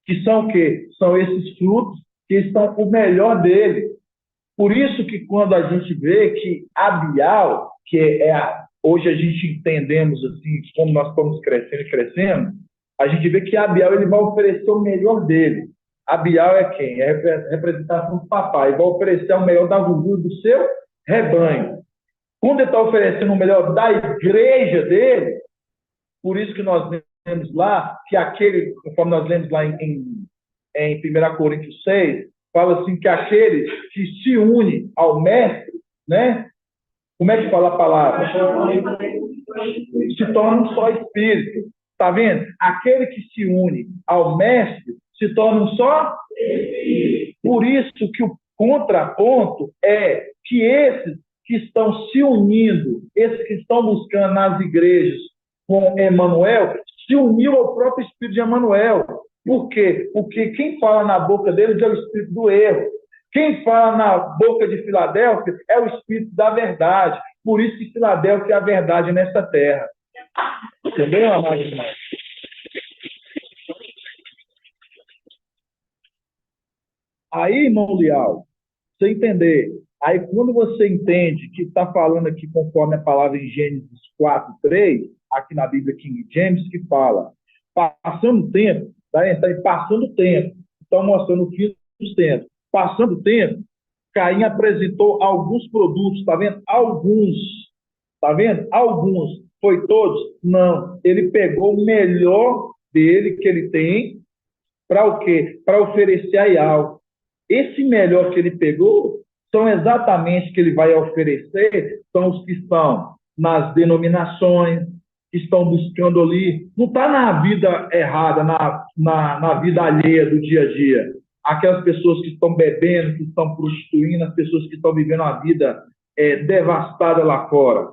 que são o quê? São esses frutos que estão o melhor dele. Por isso que quando a gente vê que Abial, que hoje a gente entendemos assim, como nós estamos crescendo e crescendo, a gente vê que Abial ele vai oferecer o melhor dele. Abial é quem? É a representação do papai. Ele vai oferecer o melhor da gordura do seu rebanho. Quando ele está oferecendo o melhor da igreja dele, por isso que nós lemos lá, que aquele, conforme nós lemos lá em 1 Coríntios 6, fala assim que aqueles que se unem ao mestre, né? Como é que fala a palavra? Se torna um só espírito. Está vendo? Aquele que se une ao mestre se torna um só espírito. Por isso que o contraponto é que esses que estão se unindo, esses que estão buscando nas igrejas com Emanuel, se uniu ao próprio espírito de Emanuel. Por quê? Porque quem fala na boca deles é o espírito do erro. Quem fala na boca de Filadélfia é o espírito da verdade. Por isso que Filadélfia é a verdade nessa terra. Entendeu, amado irmão? Aí, irmão Leal, você entender. Aí, quando você entende que está falando aqui conforme a palavra em Gênesis 4:3, aqui na Bíblia King James, que fala, passando o tempo, tá passando o tempo, estão mostrando o fim dos tempos. Passando o tempo, Caim apresentou alguns produtos, tá vendo? Alguns, tá vendo? Alguns. Foi todos? Não. Ele pegou o melhor dele que ele tem, para o quê? Para oferecer a Ial. Esse melhor que ele pegou são exatamente que ele vai oferecer, são os que estão nas denominações, que estão buscando ali, não está na vida errada, na vida alheia do dia a dia. Aquelas pessoas que estão bebendo, que estão prostituindo, as pessoas que estão vivendo uma vida devastada lá fora.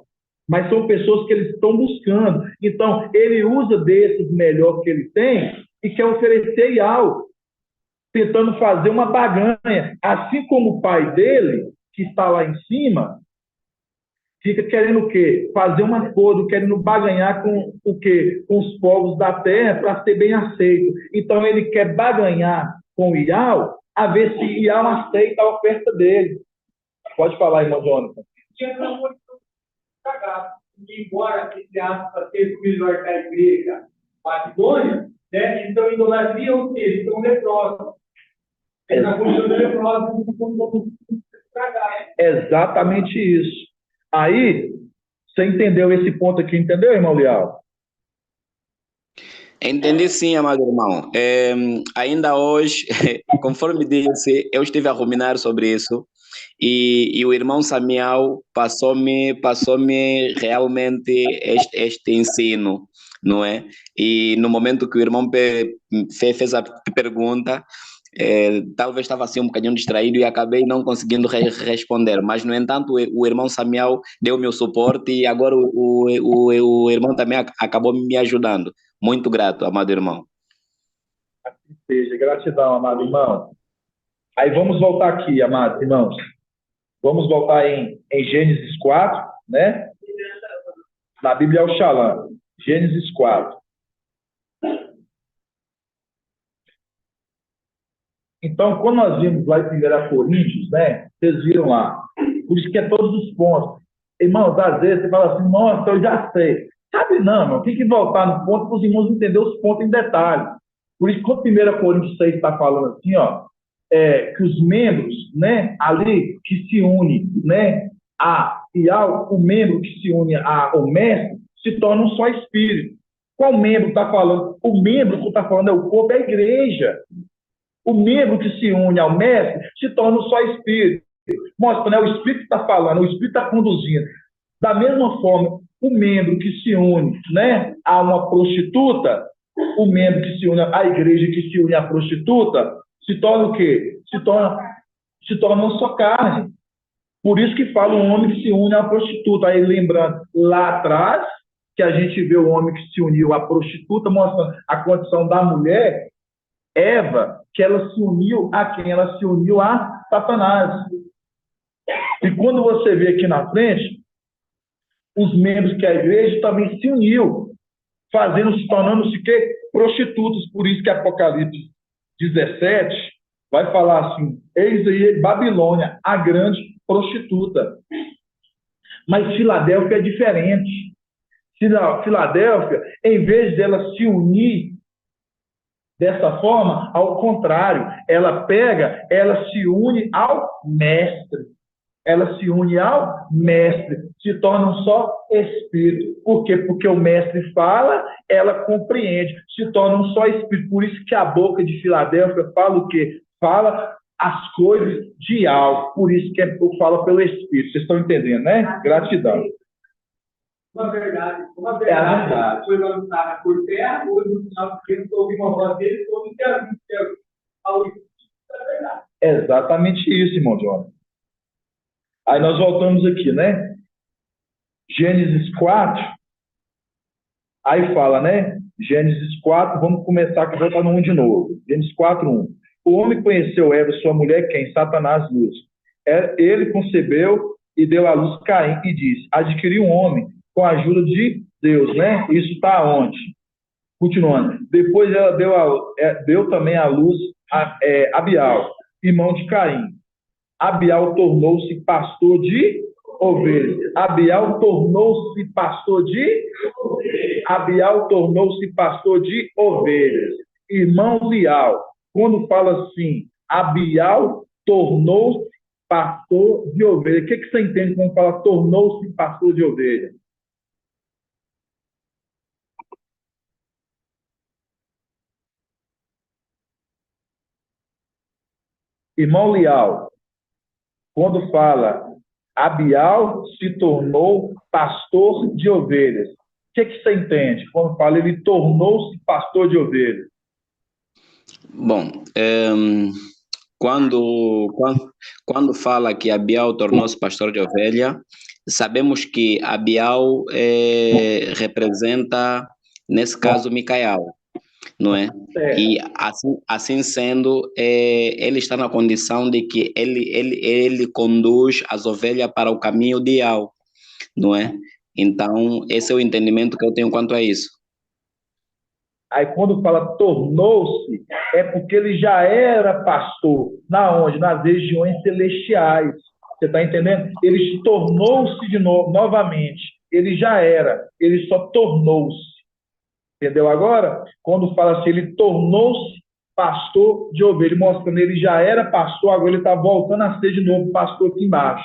Mas são pessoas que eles estão buscando. Então, ele usa desses melhor que ele tem e quer oferecer Ial, tentando fazer uma barganha. Assim como o pai dele, que está lá em cima, fica querendo o quê? Fazer um acordo, querendo baganhar com o quê? Com os povos da terra para ser bem aceito. Então ele quer baganhar com o Iau, a ver se Iau aceita a oferta dele. Pode falar, irmão Jonathan. Tinha uma coisa cagada. Embora, entre aspas, seja o melhor da igreja Babilônia, né? Então, idolatria, ou seja, estão leprosos. Na condição de leprosos, não estragar. Exatamente isso. Aí, você entendeu esse ponto aqui, entendeu, irmão Leal? Entendi sim, amado irmão. Ainda hoje, conforme disse, eu estive a ruminar sobre isso e o irmão Samuel passou-me realmente este ensino, não é? E no momento que o irmão fez a pergunta, talvez estava assim um bocadinho distraído e acabei não conseguindo responder, mas no entanto o irmão Samuel deu-me o suporte e agora o irmão também acabou me ajudando. Muito grato, amado irmão. Assim seja, gratidão, amado irmão. Aí vamos voltar aqui, amados irmãos. Vamos voltar em Gênesis 4, né? Na Bíblia é o Shalom. Gênesis 4. Então, quando nós vimos lá em 1 Coríntios, né? Vocês viram lá. Por isso que é todos os pontos. Irmãos, às vezes você fala assim, nossa, eu já sei. Sabe não, irmão. Tem que voltar no ponto para os irmãos entenderem os pontos em detalhe. Por isso que quando 1 Coríntios 6 está falando assim, ó, que os membros, né, ali que se une, né, o membro que se une ao mestre, se torna um só espírito. Qual membro está falando? O membro que está falando é o corpo, é a igreja. O membro que se une ao mestre se torna um só espírito. Mostra, né? O espírito está falando, o espírito está conduzindo. Da mesma forma, o membro que se une, né, a uma prostituta, o membro que se une à igreja que se une à prostituta, se torna o quê? Se torna uma só carne. Por isso que fala um homem que se une à prostituta. Aí lembrando, lá atrás, que a gente vê o homem que se uniu à prostituta, mostrando a condição da mulher, Eva, que ela se uniu a quem? Ela se uniu a Satanás. E quando você vê aqui na frente, os membros que a igreja também se uniu, tornando-se que prostitutos. Por isso que Apocalipse 17 vai falar assim, eis aí Babilônia, a grande prostituta. Mas Filadélfia é diferente. Filadélfia, em vez dela se unir dessa forma, ao contrário, ela se une ao mestre. Ela se une ao mestre, se torna um só espírito. Por quê? Porque o mestre fala, ela compreende, se torna um só espírito. Por isso que a boca de Filadélfia fala o quê? Fala as coisas de algo. Por isso que fala pelo espírito. Vocês estão entendendo, né? Gratidão. Uma verdade. É a verdade. Foi lançada por terra, hoje no final do tempo, ouvi uma voz dele, todo que a vida é verdade. Exatamente isso, irmão João. Aí nós voltamos aqui, né? Gênesis 4. Aí fala, né? Gênesis 4, vamos começar aqui, voltar no 1 de novo. Gênesis 4, 1. O homem conheceu Eva, sua mulher, quem? Satanás, luz. Ele concebeu e deu à luz Caim e disse, adquiri um homem com a ajuda de Deus, né? Isso está onde? Continuando. Depois ela deu também à luz Abial, irmão de Caim. Abial tornou-se pastor de ovelhas. Abial tornou-se pastor de ovelhas. Irmão Lial, quando fala assim, Abial tornou-se pastor de ovelhas. O que você entende quando fala tornou-se pastor de ovelhas? Irmão Lial, quando fala Abial se tornou pastor de ovelhas, o que você entende quando fala ele tornou-se pastor de ovelhas? Bom, quando fala que Abial tornou-se pastor de ovelha, sabemos que Abial representa, nesse caso, Micael, não é? E assim sendo, ele está na condição de que ele conduz as ovelhas para o caminho de Iau, não é? Então, esse é o entendimento que eu tenho quanto a isso. Aí quando fala tornou-se, é porque ele já era pastor. Na onde? Nas regiões celestiais. Você está entendendo? Ele tornou-se de novo, novamente. Ele já era, ele só tornou-se. Entendeu agora? Quando fala assim, ele tornou-se pastor de ovelha, mostrando que ele já era pastor, agora ele está voltando a ser de novo pastor aqui embaixo.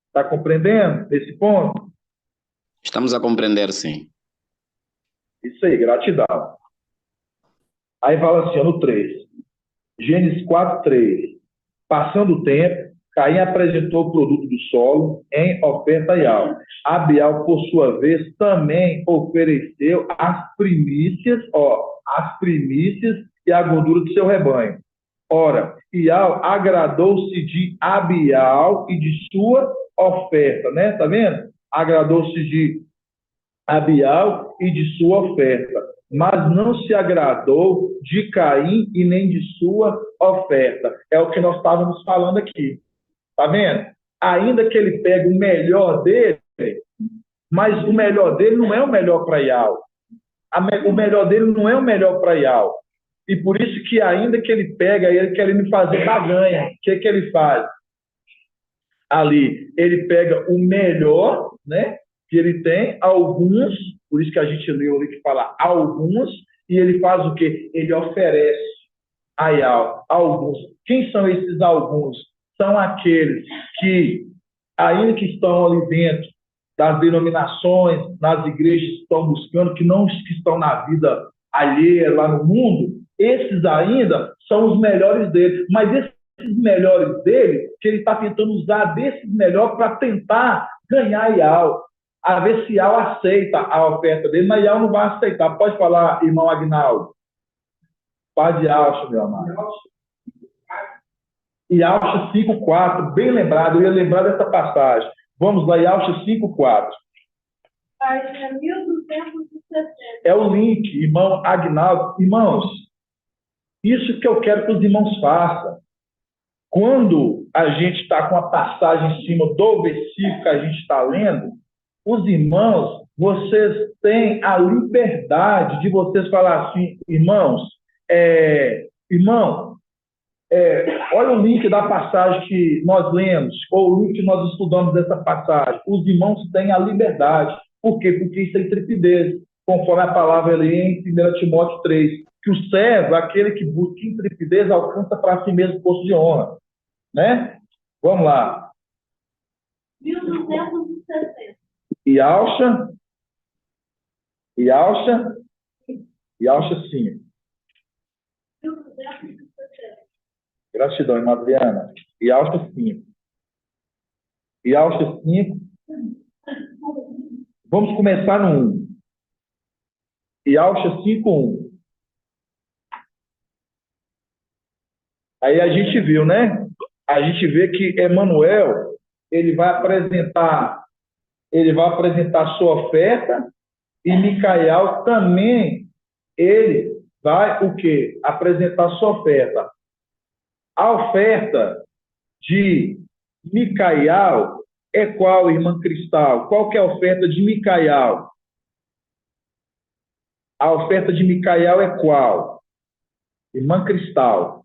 Está compreendendo esse ponto? Estamos a compreender, sim. Isso aí, gratidão. Aí fala assim, ó, no 3. Gênesis 4, 3. Passando o tempo, Caim apresentou o produto do solo em oferta e alvo. Abial, por sua vez, também ofereceu as primícias e a gordura do seu rebanho. Ora, Ial agradou-se de Abial e de sua oferta, né? Tá vendo? Agradou-se de Abial e de sua oferta, mas não se agradou de Caim e nem de sua oferta. É o que nós estávamos falando aqui. Tá vendo? Ainda que ele pegue o melhor dele, mas o melhor dele não é o melhor para Ial. O melhor dele não é o melhor para Ial. E por isso que ainda que ele pega, ele quer me fazer baganha. O que ele faz? Ali, ele pega o melhor, né? Que ele tem, alguns, por isso que a gente leu ali que fala alguns, e ele faz o quê? Ele oferece a Ial, alguns. Quem são esses alguns? São aqueles que, ainda que estão ali dentro das denominações, nas igrejas que estão buscando, que não que estão na vida alheia lá no mundo, esses ainda são os melhores dele. Mas esses melhores dele, que ele está tentando usar desses melhores para tentar ganhar Ial. A ver se Ial aceita a oferta dele, mas Ial não vai aceitar. Pode falar, irmão Agnaldo. Paz de Alcha, meu amado. Ialcha 5,4, bem lembrado, eu ia lembrar dessa passagem. Vamos lá, Ialcha 5,4. Página 1260. É o link, irmão Agnaldo. Irmãos, isso que eu quero que os irmãos façam. Quando a gente está com a passagem em cima do versículo que a gente está lendo, os irmãos, vocês têm a liberdade de vocês falar assim, irmãos, olha o link da passagem que nós lemos, ou o link que nós estudamos dessa passagem. Os irmãos têm a liberdade. Por quê? Porque isso é intrepidez, conforme a palavra ali em 1 Timóteo 3, que o servo, aquele que busca intrepidez, alcança para si mesmo posto de honra. Né? Vamos lá. 1260. Ialcha 5. 1260. Gratidão, irmã Adriana. Ialcha 5. Ialcha 5. Vamos começar no 1. Ialcha 5:1. Aí a gente viu, né? A gente vê que Emanuel, ele vai apresentar sua oferta, e Micael também, ele vai o quê? Apresentar sua oferta. A oferta de Micael é qual, irmã Cristal? Qual que é a oferta de Micael? A oferta de Micael é qual? Irmã Cristal.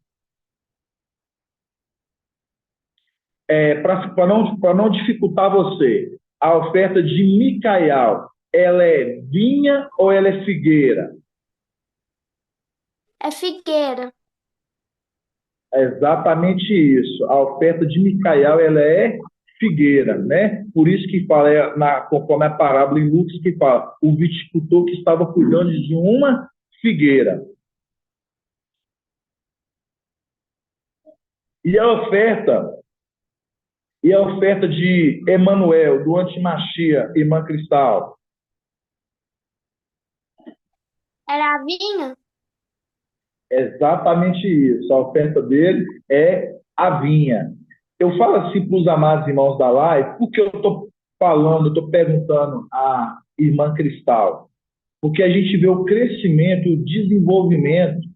Para não dificultar você, a oferta de Micael, ela é vinha ou ela é figueira? É figueira. É exatamente isso. A oferta de Micael, ela é figueira, né? Por isso que fala, conforme a parábola em Lucas, que fala, o viticultor que estava cuidando de uma figueira. E a oferta de Emanuel, do Antimachia, irmã Cristal? Era a vinha? Exatamente isso. A oferta dele é a vinha. Eu falo assim para os amados irmãos da live, porque eu estou perguntando à irmã Cristal. Porque a gente vê o crescimento, o desenvolvimento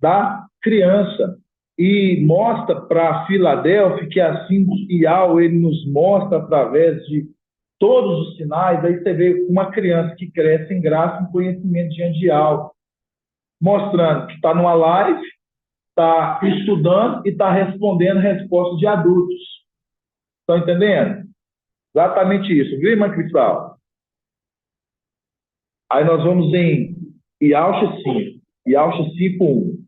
da criança. E mostra para Filadélfia que assim Ial, ele nos mostra através de todos os sinais, aí você vê uma criança que cresce em graça e conhecimento diante de algo, mostrando que está numa live, está estudando e está respondendo respostas de adultos. Estão entendendo? Exatamente isso, viu, irmã Cristal? Aí nós vamos em Iauxa 5, Iauxa 5:1.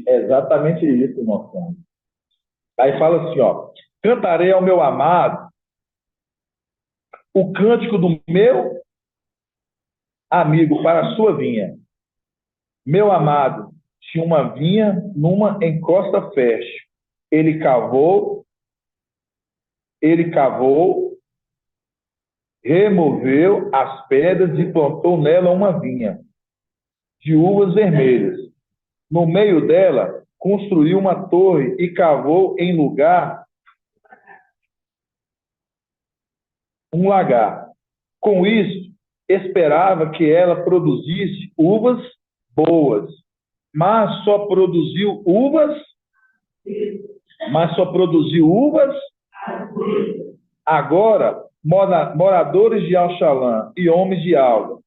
É exatamente isso, irmão. Aí fala assim, ó, cantarei ao meu amado o cântico do meu amigo para a sua vinha. Meu amado tinha uma vinha numa encosta fértil. Ele cavou, removeu as pedras e plantou nela uma vinha de uvas vermelhas. No meio dela, construiu uma torre e cavou em lugar um lagar. Com isso, esperava que ela produzisse uvas boas, mas só produziu uvas. Agora, moradores de Alxalã e homens de Alba,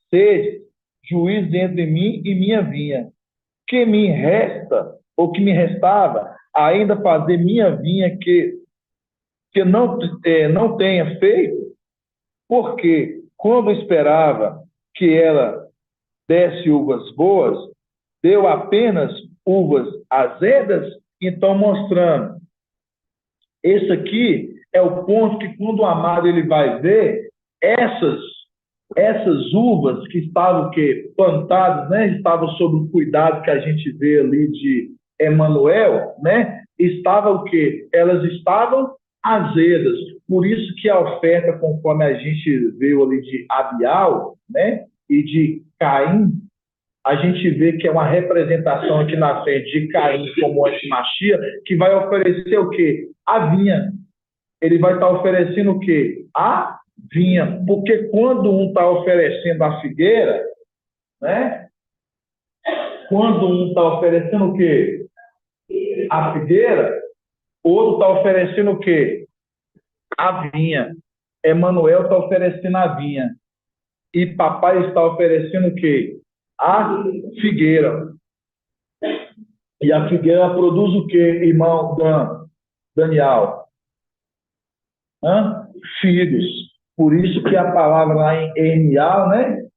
sede juiz entre mim e minha vinha. Que me resta, ou que me restava, ainda fazer minha vinha que não tenha feito, porque quando esperava que ela desse uvas boas, deu apenas uvas azedas. Então, mostrando, esse aqui é o ponto que quando o amado ele vai ver, essas uvas que estavam plantadas, né, estavam sob o cuidado que a gente vê ali de Emanuel, né, estavam o quê? Elas estavam azedas. Por isso que a oferta, conforme a gente viu ali de Abial, né, e de Caim, a gente vê que é uma representação aqui na frente de Caim como antimachia, que vai oferecer o quê? A vinha. Ele vai estar oferecendo o quê? A vinha. Porque quando um está oferecendo a figueira, né? Quando um está oferecendo o quê? A figueira, outro está oferecendo o quê? A vinha. Emanuel está oferecendo a vinha. E papai está oferecendo o quê? A figueira. E a figueira produz o quê, irmão Daniel? Figos. Por isso que a palavra lá em Enial, né?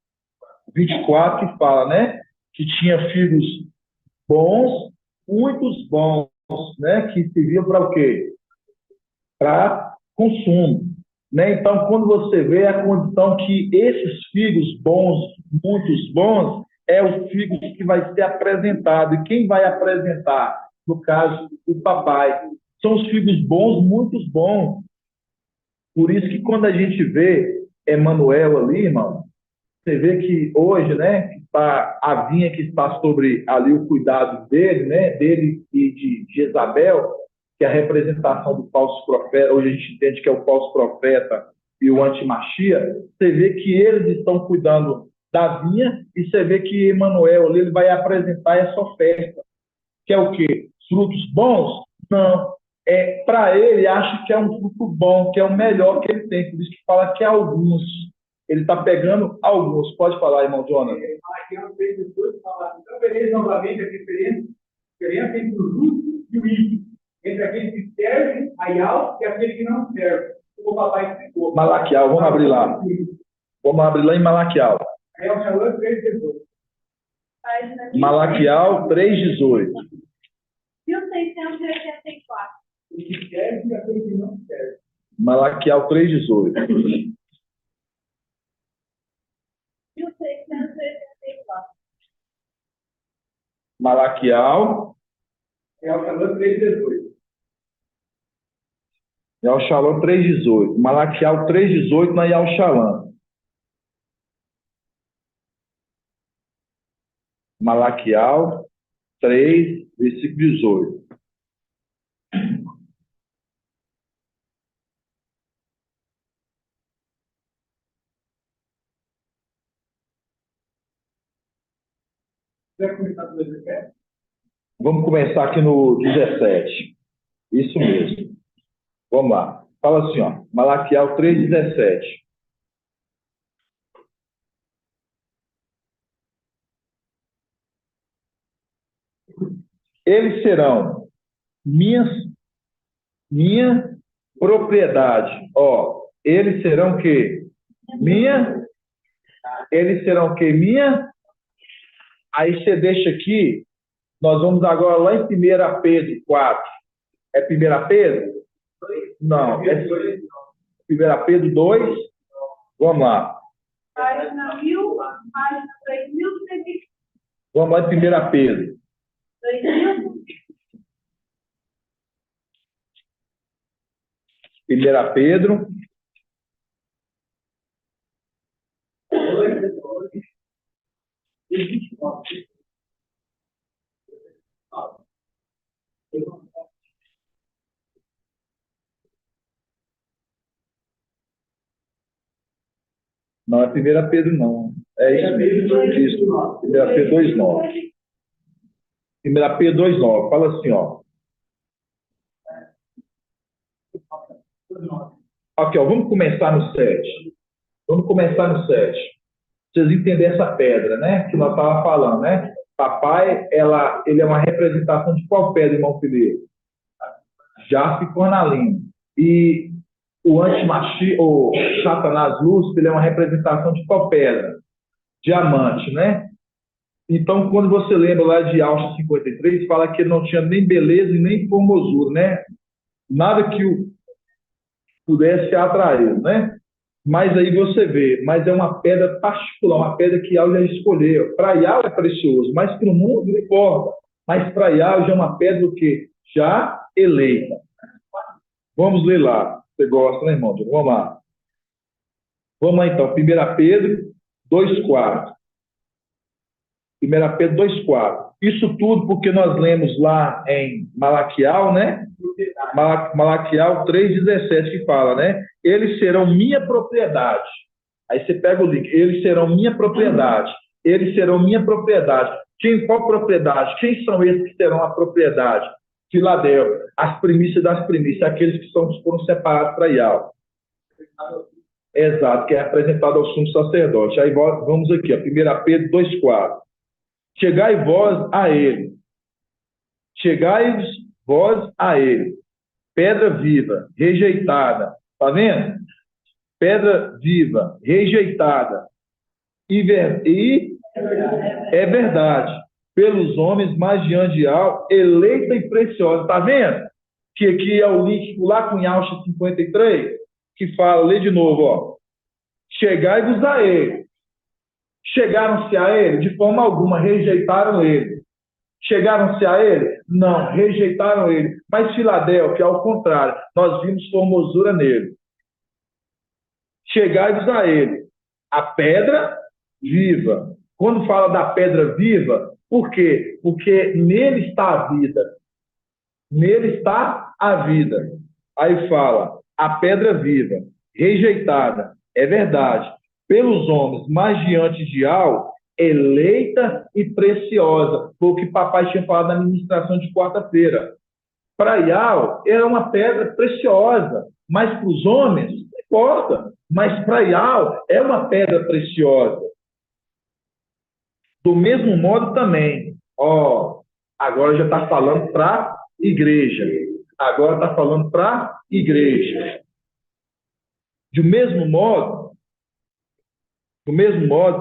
24, que fala, né? Que tinha figos bons, muitos bons, né? Que serviam para o quê? Para consumo. Né? Então, quando você vê a condição que esses figos bons, muitos bons, é o figo que vai ser apresentado. E quem vai apresentar? No caso, o papai. São os figos bons, muitos bons. Por isso que quando a gente vê Emanuel ali, irmão, você vê que hoje, né, a vinha que está sobre ali o cuidado dele, né, dele e de Jezabel, que é a representação do falso profeta, hoje a gente entende que é o falso profeta e o antimachia, você vê que eles estão cuidando da vinha e você vê que Emanuel ali, ele vai apresentar essa oferta, que é o quê? Frutos bons? Não. Para ele, acha que é um fruto bom, que é o melhor que ele tem, por isso que fala que é alguns. Ele está pegando alguns. Pode falar, irmão Jonas. Aqui eu vejo dois falar. Então, vereis novamente a diferença entre o justo e o ímpio. Entre aquele que serve a Ial e aquele que não serve. Como o papai explicou. Malaquial, vamos abrir lá. Vamos abrir lá em Malaquial. Aí é o Shalom 3:18. Malaquial 3:18. 1684. O que serve e aquele que não serve. Malaquial 3:18. 1684. Malaquial. É o Shalom 3:18. É o Shalom 3:18. Malaquial 3:18 na Yal Shalom. Malaquial 3, versículo 18. Vai começar do 17? Vamos começar aqui no 17. Isso mesmo. Vamos lá. Fala assim, ó. Malaquial 3,17. Eles serão minha propriedade. Ó, eles serão o quê? Eles serão o quê? Aí você deixa aqui, nós vamos agora lá em 1 Pedro 4. É 1 Pedro? Não, é 1 Pedro 2. Vamos lá. Página 1000, página 3000, Vamos lá em 1 Pedro. 2000. 1 Pedro. Não, é 1 Pedro, não. É isso mesmo. Isso. 1 Pedro 2,9. 1 Pedro 2,9. Fala assim, ó. Aqui, ó. Vamos começar no 7. Vamos começar no 7. Vocês entenderem essa pedra, né? Que nós estávamos falando, né? Papai, ele é uma representação de qual pedra, irmão Felipe? Jaspe e cornalina. E o o Satanás Lúcifer, ele é uma representação de qual pedra? Diamante, né? Então, quando você lembra lá de Alcha 53, fala que ele não tinha nem beleza e nem formosura, né? Nada que o pudesse atrair, né? Mas aí você vê, mas é uma pedra particular, uma pedra que Yahweh já escolheu. Para Yahweh é precioso, mas para o mundo não importa. Mas para Yahweh já é uma pedra o quê? Já eleita. Vamos ler lá. Você gosta, né, irmão? Vamos lá. Vamos lá, então. 1 Pedro 2,4. 1 Pedro 2,4. Isso tudo porque nós lemos lá em Malaquial, né? Malaquial 3,17 que fala, né? Eles serão minha propriedade. Aí você pega o link. Eles serão minha propriedade. Eles serão minha propriedade. Qual propriedade? Quem são esses que serão a propriedade? Filadélfia, as primícias das primícias, aqueles que foram separados para Yahweh. Exato, que é apresentado ao sumo sacerdote. Aí vamos aqui, ó, 1 Pedro 2,4. Chegai vós a ele. Chegai vós a ele. Pedra viva, rejeitada. Está vendo? Pedra viva, rejeitada. E é verdade. Pelos homens, mas diante de Yahweh, eleita e preciosa. Está vendo? Que aqui é o link lá com Yahweh 53, que fala, lê de novo, ó. Chegai-vos a ele. Chegaram-se a ele? De forma alguma, rejeitaram ele. Chegaram-se a ele? Não, rejeitaram ele. Mas Filadélfia, ao contrário, nós vimos formosura nele. Chegai-vos a ele. A pedra viva. Quando fala da pedra viva, por quê? Porque nele está a vida. Nele está a vida. Aí fala, a pedra viva, rejeitada, é verdade, pelos homens, mas diante de Yahweh, eleita e preciosa. Foi o que papai tinha falado na ministração de quarta-feira. Para Yahweh, era uma pedra preciosa, mas para os homens, não importa. Mas para Yahweh, é uma pedra preciosa. Do mesmo modo também, ó, agora já está falando para igreja. Agora está falando para igreja. Do mesmo modo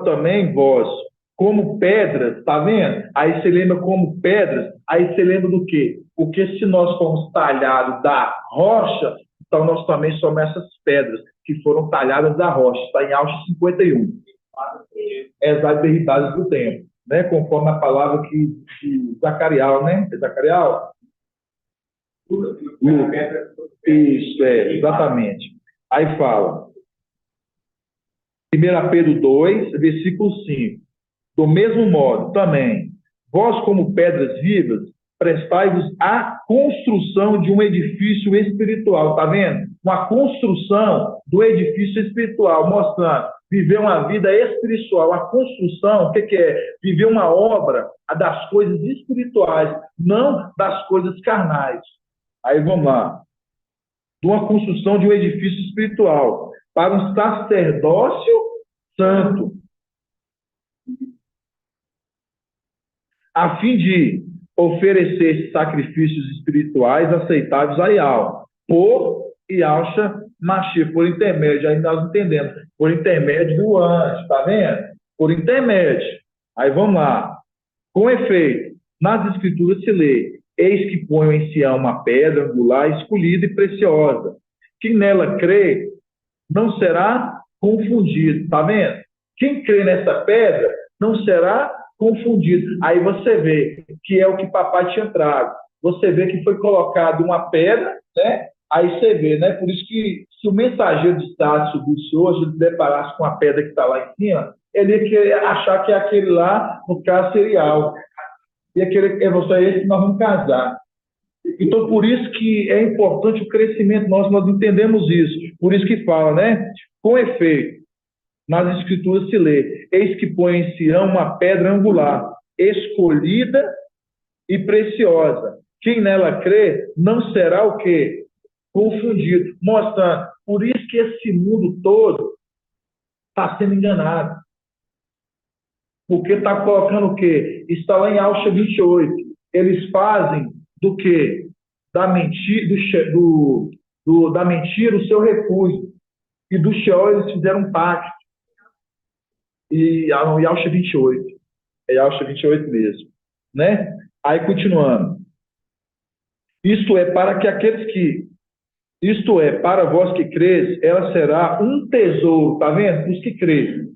também vós, como pedras, tá vendo? Aí você lembra como pedras, aí você lembra do quê? Porque se nós formos talhados da rocha, então nós também somos essas pedras que foram talhadas da rocha. Está em Alcha 51. As derribadas do tempo, né? Conforme a palavra de Zacariel, né? Zacariel? Isso, exatamente. Aí fala, 1 Pedro 2, versículo 5. Do mesmo modo, também, vós como pedras vivas, prestai-vos à construção de um edifício espiritual. Está vendo? Uma construção do edifício espiritual, mostrando viver uma vida espiritual. A construção, o que é? Viver uma obra das coisas espirituais, não das coisas carnais. Aí vamos lá. De uma construção de um edifício espiritual para um sacerdócio santo, a fim de oferecer sacrifícios espirituais aceitáveis a Yahweh, por Yahshua Mashiach, por intermédio, aí nós entendemos, por intermédio do anjo, tá vendo? Por intermédio. Aí vamos lá. Com efeito, nas escrituras se lê: eis que ponho em Sião uma pedra angular, escolhida e preciosa. Quem nela crê não será confundido. Tá vendo? Quem crê nessa pedra não será confundido. Aí você vê que é o que papai tinha trago. Você vê que foi colocado uma pedra, né? Aí você vê, né? Por isso que se o mensageiro de Estado subisse hoje, ele deparasse com a pedra que está lá em cima, ele ia querer achar que aquele lá, no caso, seria algo. E aquele é você, esse que nós vamos casar. Então, por isso que é importante o crescimento nosso, nós entendemos isso. Por isso que fala, né? Com efeito, nas escrituras se lê: eis que põe em Sião uma pedra angular, escolhida e preciosa. Quem nela crê não será o quê? Confundido. Mostrando, por isso que esse mundo todo está sendo enganado. Porque está colocando o quê? Está lá em Alcha 28. Eles fazem do quê? Da mentira, da mentira o seu refúgio. E do Sheol eles fizeram um pacto. E Alcha 28. É Alcha 28 mesmo. Né? Aí continuando. Isto é para vós que crês, ela será um tesouro. Está vendo? Os que crês.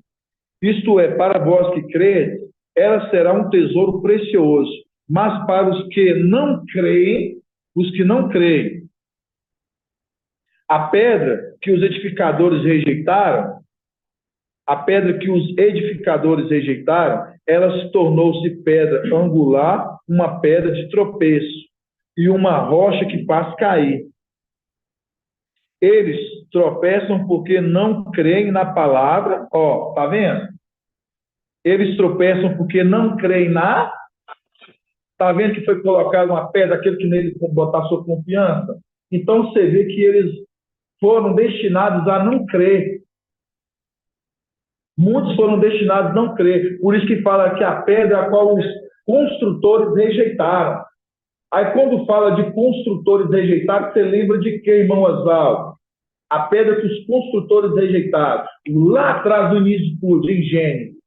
Isto é, para vós que crês, ela será um tesouro precioso. Mas para os que não creem, a pedra que os edificadores rejeitaram, ela se tornou-se pedra angular, uma pedra de tropeço e uma rocha que faz cair. Eles tropeçam porque não creem na palavra. Ó, tá vendo? Eles tropeçam porque não creem na. Tá vendo que foi colocado uma pedra, aquele que nele botar sua confiança? Então você vê que eles foram destinados a não crer. Muitos foram destinados a não crer. Por isso que fala que a pedra a qual os construtores rejeitaram. Aí quando fala de construtores rejeitados, você lembra de quem, irmão Oswaldo? A pedra que os construtores rejeitaram, lá atrás do início de tudo, em Gênesis.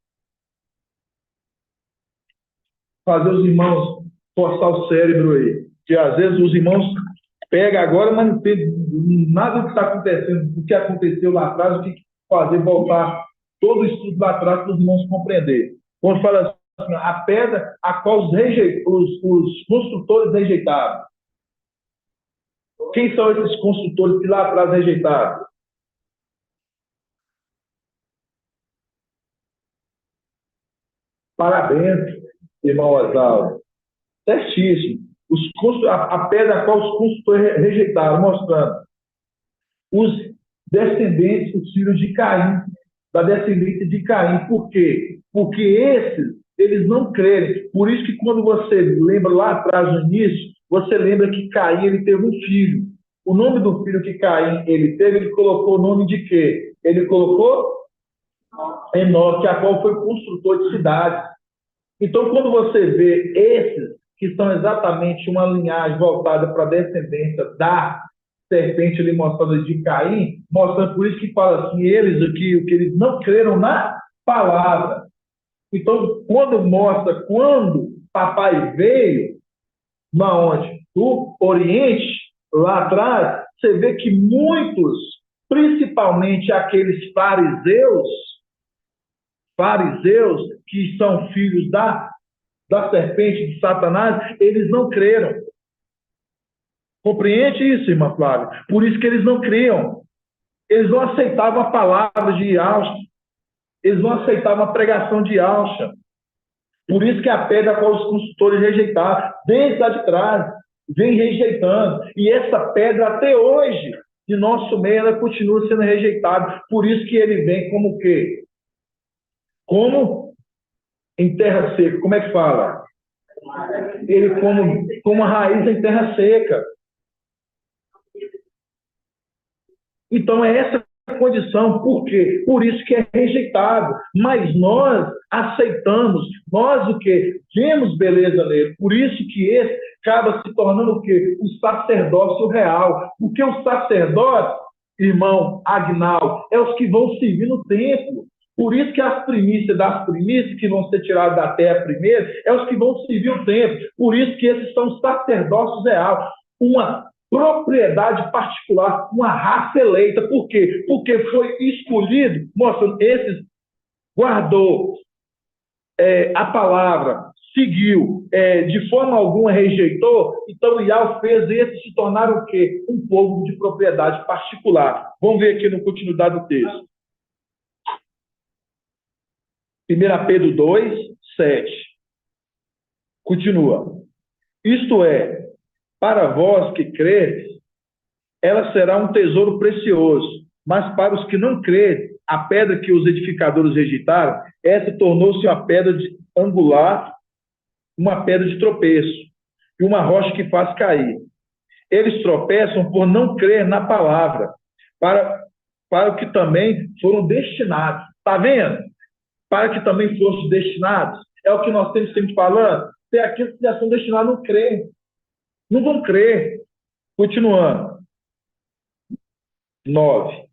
Fazer os irmãos forçar o cérebro aí. Que às vezes os irmãos pegam agora, mas não tem nada do que está acontecendo, do que aconteceu lá atrás, o que fazer voltar todo o estudo lá atrás para os irmãos compreender. Quando fala assim, a pedra a qual os construtores rejeitaram. Quem são esses construtores que lá atrás rejeitaram? Parabéns, irmão Oswaldo. Certíssimo. A pedra a qual os construtores rejeitaram, mostrando os descendentes, os filhos de Caim, da descendência de Caim. Por quê? Porque eles não crerem. Por isso que quando você lembra lá atrás, no início, você lembra que Caim ele teve um filho. O nome do filho que Caim ele teve, ele colocou o nome de quê? Ele colocou Enoque, a qual foi construtor de cidades. Então, quando você vê esses que são exatamente uma linhagem voltada para a descendência da serpente ali mostrando de Caim, mostrando por isso que fala assim, o que eles não creram na palavra. Então, quando papai veio, na onde? Do Oriente, lá atrás, você vê que muitos, principalmente aqueles fariseus que são filhos da serpente de Satanás, eles não creram. Compreende isso, irmã Flávia? Por isso que eles não criam. Eles não aceitavam a palavra de Yahshua. Eles não aceitavam a pregação de Yahshua. Por isso que a pedra a qual os construtores rejeitaram, desde lá de trás, vem rejeitando. E essa pedra, até hoje, de nosso meio, ela continua sendo rejeitada. Por isso que ele vem como o quê? Como em terra seca. Como é que fala? Ele como a raiz em terra seca. Então, é essa a condição. Por quê? Por isso que é rejeitado. Mas nós aceitamos, nós o quê? Vemos beleza nele. Por isso que esse acaba se tornando o quê? O sacerdócio real. Porque o sacerdote, irmão Agnal, é os que vão servir no templo. Por isso que as primícias das primícias que vão ser tiradas da terra primeiro, é os que vão servir o templo. Por isso que esses são sacerdócios real. Uma propriedade particular, uma raça eleita. Por quê? Porque foi escolhido, mostrando, esses guardou a palavra, seguiu, de forma alguma rejeitou, então Iau fez esses se tornar o quê? Um povo de propriedade particular. Vamos ver aqui no continuidade do texto. 1 Pedro 2, 7. Continua. Isto é, para vós que credes, ela será um tesouro precioso, mas para os que não creem, a pedra que os edificadores rejeitaram, essa tornou-se uma pedra angular, uma pedra de tropeço, e uma rocha que faz cair. Eles tropeçam por não crer na palavra, para o que também foram destinados. Está vendo? Para que também fossem destinados. É o que nós temos sempre falando. Tem aqueles que já são destinados a não crer. Não vão crer. Continuando. 9.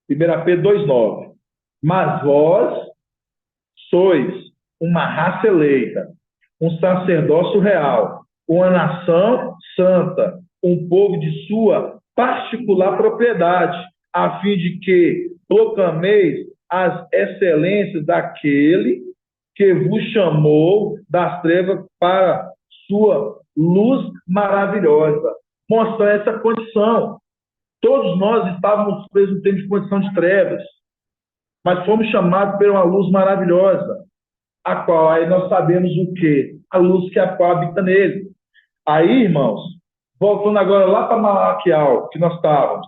1 Pedro 2,9. Mas vós sois uma raça eleita, um sacerdócio real, uma nação santa, um povo de sua particular propriedade, a fim de que proclameis as excelências daquele que vos chamou das trevas para sua luz maravilhosa. Mostra essa condição. Todos nós estávamos presos no tempo de condição de trevas, mas fomos chamados por uma luz maravilhosa, a qual aí nós sabemos o quê? A luz que a qual habita nele. Aí, irmãos, voltando agora lá para Malaquial, que nós estávamos,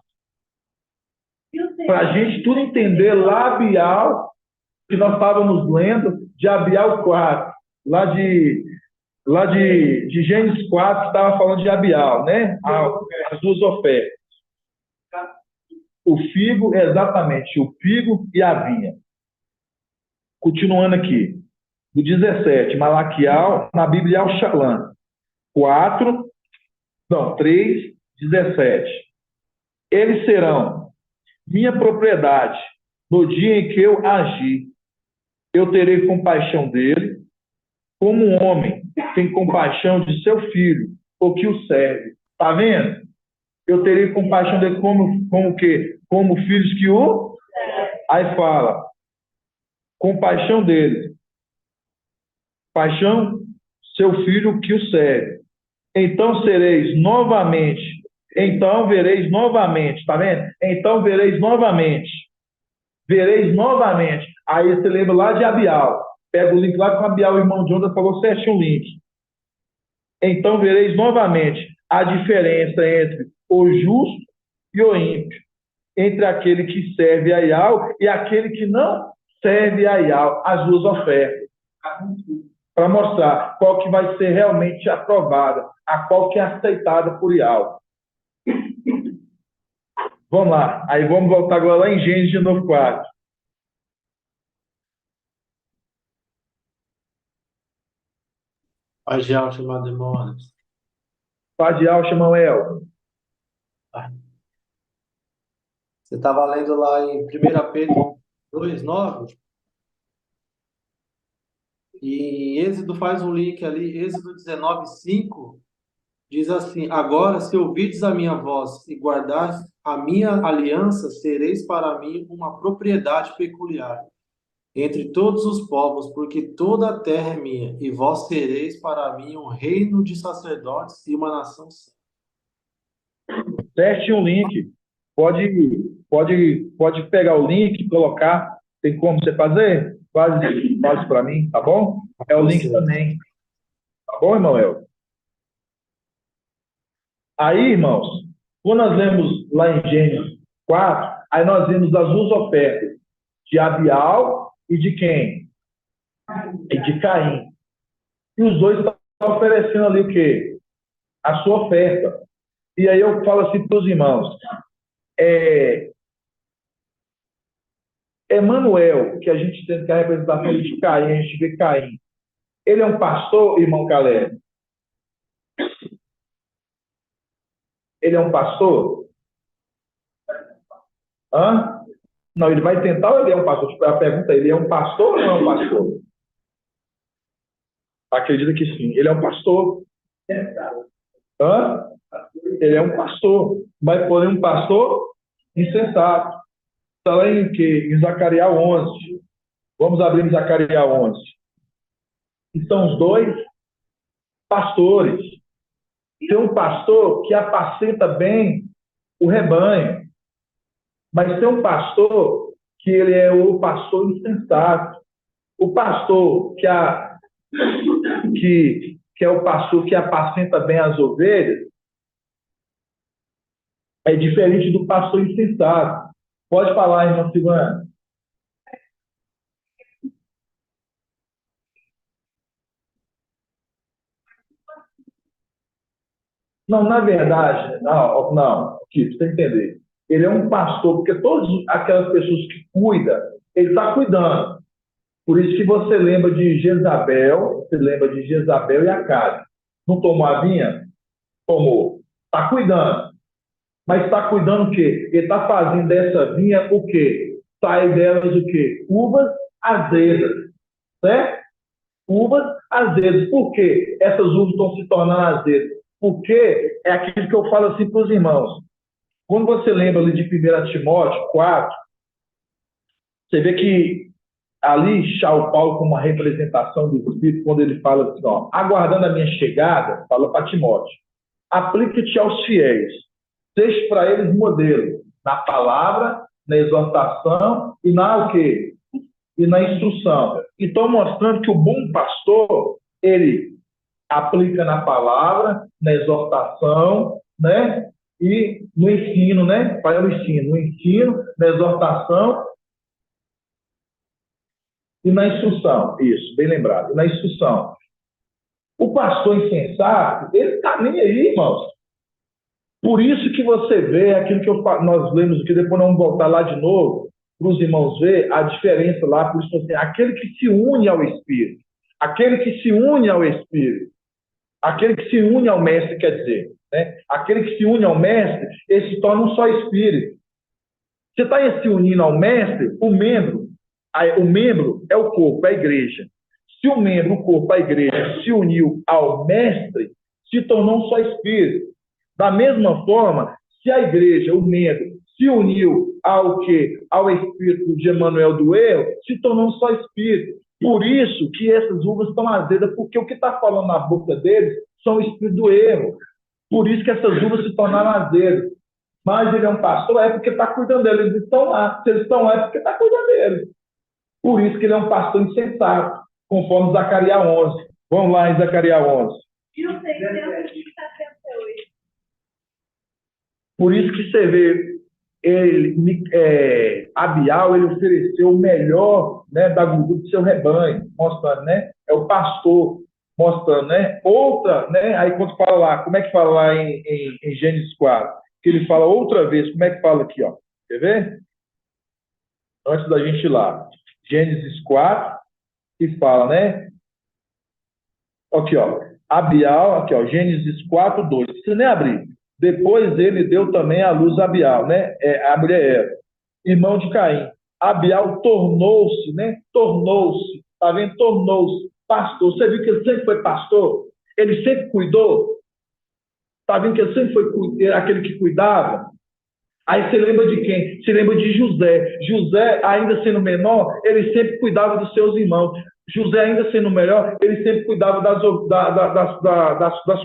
para a gente tudo entender lá Abial, que nós estávamos lendo, de Abial 4, lá de Gênesis 4, que estava falando de Abial, né? As duas ofertas. O figo, exatamente, o figo e a vinha. Continuando aqui, do 17, Malaquial, na Bíblia Al-Shalom, 3, 17. Eles serão minha propriedade no dia em que eu agir. Eu terei compaixão dele, como um homem tem compaixão de seu filho, ou que o serve. Está vendo? Eu terei compaixão dele como o quê? Como filhos que o... Aí fala, compaixão dele. Paixão, seu filho que o serve. Então vereis novamente, tá vendo? Então vereis novamente. Aí você lembra lá de Abial. Pega o link lá com Abial, o irmão de Onda falou certinho o link. Então vereis novamente a diferença entre o justo e o ímpio, entre aquele que serve a Iau e aquele que não serve a Iau, as duas ofertas. Para mostrar qual que vai ser realmente aprovada, a qual que é aceitada por Iau. Vamos lá. Aí vamos voltar agora lá em Gênesis de novo 4. Pagial chamado demônios. Pagial chama El. Você estava lendo lá em 1 Pedro 2,9. E em Êxodo faz um link ali, Êxodo 19:5, diz assim: agora, se ouvides a minha voz e guardares a minha aliança, sereis para mim uma propriedade peculiar entre todos os povos, porque toda a terra é minha, e vós sereis para mim um reino de sacerdotes e uma nação santa. Teste um link. Pode pegar o link e colocar. Tem como você fazer? Faz para mim, tá bom? É o link também. Tá bom, irmão El? Aí, irmãos, quando nós lemos lá em Gênesis 4, aí nós vimos as duas ofertas, de Abial e de quem? E de Caim. E os dois estão oferecendo ali o quê? A sua oferta. E aí eu falo assim para os irmãos, Emanuel, que a gente tem que a representação de Caim, a gente vê Caim. Ele é um pastor, irmão Caleb? Ele é um pastor? Hã? Não, ele vai tentar ou ele é um pastor? Tipo, a pergunta, ele é um pastor ou não é um pastor? Acredita que sim. Ele é um pastor. Hã? Ele é um pastor. Mas, porém, um pastor insensato. Está lá em quê? Em Zacarias 11. Vamos abrir em Zacarias 11. E são os dois pastores. Tem um pastor que apacenta bem o rebanho. Mas tem um pastor que ele é o pastor insensato. O pastor que é o pastor que apacenta bem as ovelhas é diferente do pastor insensato. Pode falar, irmão Silvana. Não, na verdade, não, Kiko, você entender. Ele é um pastor, porque todas aquelas pessoas que cuidam, ele está cuidando. Por isso que você lembra de Jezabel, e Acabe. Não tomou a vinha? Tomou. Está cuidando. Mas está cuidando o quê? Ele está fazendo dessa vinha o quê? Sai delas o quê? Uvas azedas. Certo? Uvas azedas. Por quê? Essas uvas estão se tornando azedas. Porque é aquilo que eu falo assim para os irmãos. Quando você lembra ali de 1 Timóteo 4, você vê que ali, o Paulo, como uma representação do Espírito, quando ele fala assim, ó, aguardando a minha chegada, fala para Timóteo, aplique-te aos fiéis, seja para eles modelo, na palavra, na exortação e na o quê? E na instrução. Então, mostrando que o bom pastor, ele aplica na palavra, na exortação, né? E no ensino, né? Para o ensino, no ensino, na exortação e na instrução. Isso, bem lembrado. Na instrução. O pastor insensato, ele está nem aí, irmãos. Por isso que você vê aquilo que nós lemos aqui, depois nós vamos voltar lá de novo, para os irmãos ver a diferença lá, por isso assim, aquele que se une ao Espírito, aquele que se une ao Espírito, aquele que se une ao Mestre, quer dizer, né? Aquele que se une ao Mestre, ele se torna um só Espírito. Você está se unindo ao Mestre, o membro é o corpo, é a igreja. Se o membro, o corpo, a igreja, se uniu ao Mestre, se tornou um só Espírito. Da mesma forma, se a igreja, o membro, se uniu ao quê? Ao Espírito de Emanuel do erro, se tornou um só Espírito. Por isso que essas uvas estão azedas, porque o que está falando na boca deles são o Espírito do erro. Por isso que essas uvas se tornaram azedas. Mas ele é um pastor, é porque está cuidando deles. Eles estão lá. Se eles estão lá, é porque está cuidando deles. Por isso que ele é um pastor insensato, conforme Zacarias 11. Vamos lá em Zacarias 11. E o 678. Por isso que você vê, Abial, ele ofereceu o melhor, né, da gordura do seu rebanho, mostrando, né? É o pastor, mostrando, né? Outra, né? Aí quando fala lá, como é que fala lá em Gênesis 4? Que ele fala outra vez, como é que fala aqui, ó? Quer ver? Antes da gente ir lá. Gênesis 4, que fala, né? Aqui, ó. Abial, aqui, ó. Gênesis 4, 2. Não precisa nem abrir. Depois ele deu também à luz a Abial, né? A mulher Eva, irmão de Caim. Abial tornou-se, né? Tornou-se, tá vendo? Tornou-se pastor. Você viu que ele sempre foi pastor? Ele sempre cuidou? Tá vendo que ele sempre foi aquele que cuidava? Aí você lembra de quem? Se lembra de José. José, ainda sendo menor, ele sempre cuidava dos seus irmãos. José, ainda sendo melhor, ele sempre cuidava das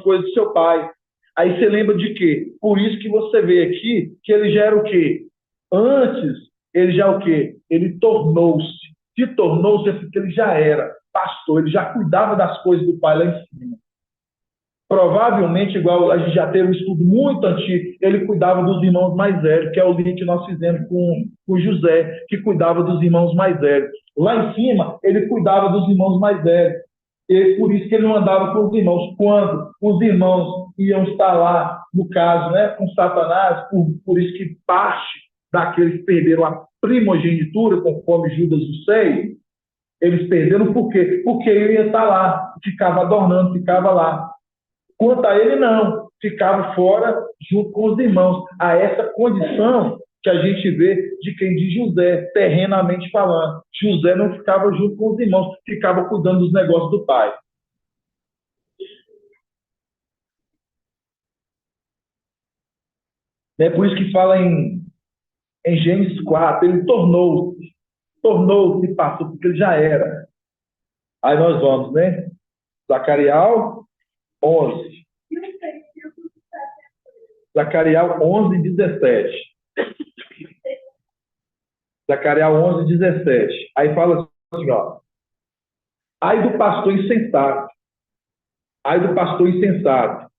coisas do seu pai. Aí você lembra de quê? Por isso que você vê aqui que ele já era o quê? Antes, ele já o quê? Ele tornou-se. Se tornou-se é porque ele já era pastor, ele já cuidava das coisas do pai lá em cima. Provavelmente, igual a gente já teve um estudo muito antigo, ele cuidava dos irmãos mais velhos, que é o link que nós fizemos com José, que cuidava dos irmãos mais velhos. Lá em cima, ele cuidava dos irmãos mais velhos. E por isso que ele não andava com os irmãos. Quando os irmãos iam estar lá no caso, né, com Satanás, por isso que parte daqueles que perderam a primogenitura, conforme Judas do 6, eles perderam por quê? Porque ele ia estar lá, ficava adornando, ficava lá. Quanto a ele, não. Ficava fora junto com os irmãos. A essa condição que a gente vê de quem diz José, terrenamente falando. José não ficava junto com os irmãos, ficava cuidando dos negócios do pai. É por isso que fala em Gênesis 4, ele tornou-se, passou, porque ele já era. Aí nós vamos, né? Zacarial 11. Zacarial 11, 17. Zacarial 11, 17. Aí fala assim, ó. Ai do pastor insensato. Ai do pastor insensato.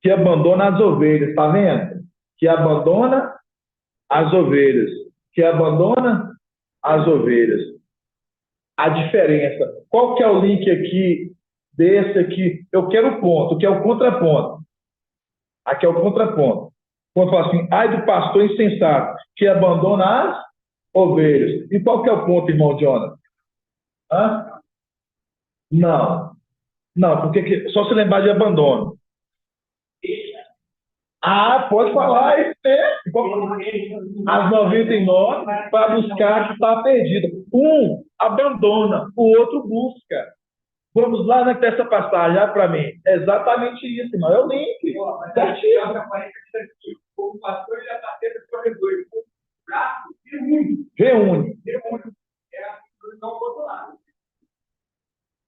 Que abandona as ovelhas, tá vendo? Que abandona as ovelhas. Que abandona as ovelhas. A diferença. Qual que é o link aqui, desse aqui? Eu quero o ponto, que é o contraponto. Aqui é o contraponto. Quando fala assim, ai do pastor insensato, que abandona as ovelhas. E qual que é o ponto, irmão Jonathan? Hã? Não. Não, porque só se lembrar de abandono. Ah, pode falar, as 99 para buscar que está perdida. Um abandona, o outro busca. Vamos lá nessa passagem, olha para mim. É exatamente isso, irmão. É o link. O pastor já está tendo que resolver. Reúne.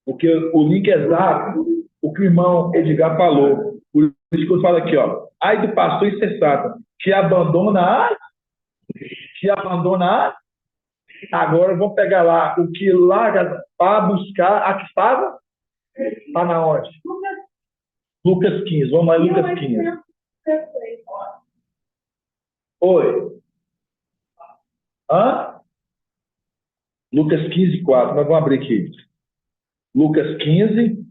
Porque o link é exato, o que o irmão Edgar falou. Por isso que eu falo aqui, ó. Ai do pastor insensato, que abandona a. Agora vamos pegar lá o que larga para buscar a que estava. Está na onde? Lucas 15. Vamos lá, Lucas 15. Oi. Hã? Lucas 15, 4. Nós vamos abrir aqui. Lucas 15.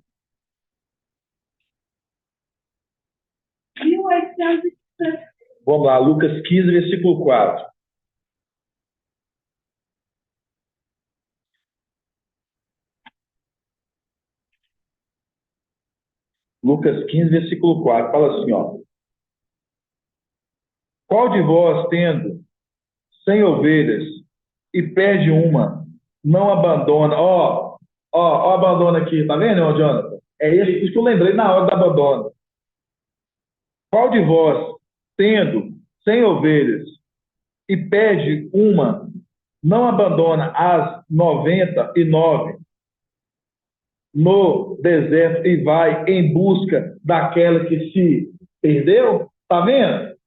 1800. Vamos lá, Lucas 15, versículo 4. Lucas 15, versículo 4. Fala assim, ó. Qual de vós, tendo 100 ovelhas e perde uma, não abandona? Ó, abandona aqui, tá vendo, irmão Jonathan? É isso que eu lembrei na hora do abandono. Qual de vós, tendo 100 ovelhas e perde uma, não abandona as 99 no deserto e vai em busca daquela que se perdeu? Tá vendo?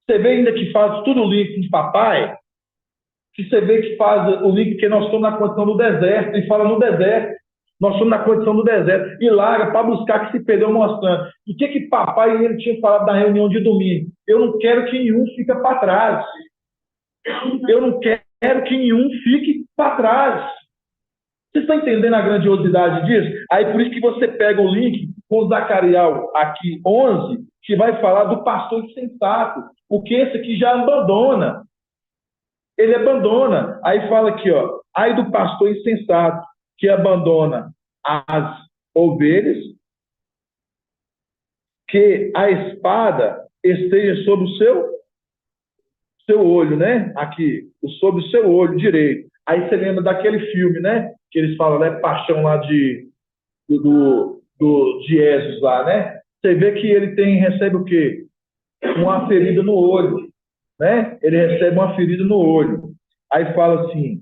Você vê ainda que faz tudo o link de papai, que você vê que faz o link que nós estamos na condição do deserto, e fala no deserto, nós estamos na condição do deserto, e larga para buscar que se perdeu mostrando. E o que papai e ele tinha falado na reunião de domingo? Eu não quero que nenhum fique para trás. Eu não quero que nenhum fique para trás. Vocês estão entendendo a grandiosidade disso? Aí por isso que você pega o link com Zacarial aqui 11, que vai falar do pastor insensato, porque esse aqui já abandona. Ele abandona. Aí fala aqui, ó, ai do pastor insensato, que abandona as ovelhas, que a espada esteja sobre o seu olho, né? Aqui, sobre o seu olho direito. Aí você lembra daquele filme, né? Que eles falam, né? Paixão lá de Jesus lá, né? Você vê que ele recebe o quê? Uma ferida no olho, né? Ele recebe uma ferida no olho. Aí fala assim,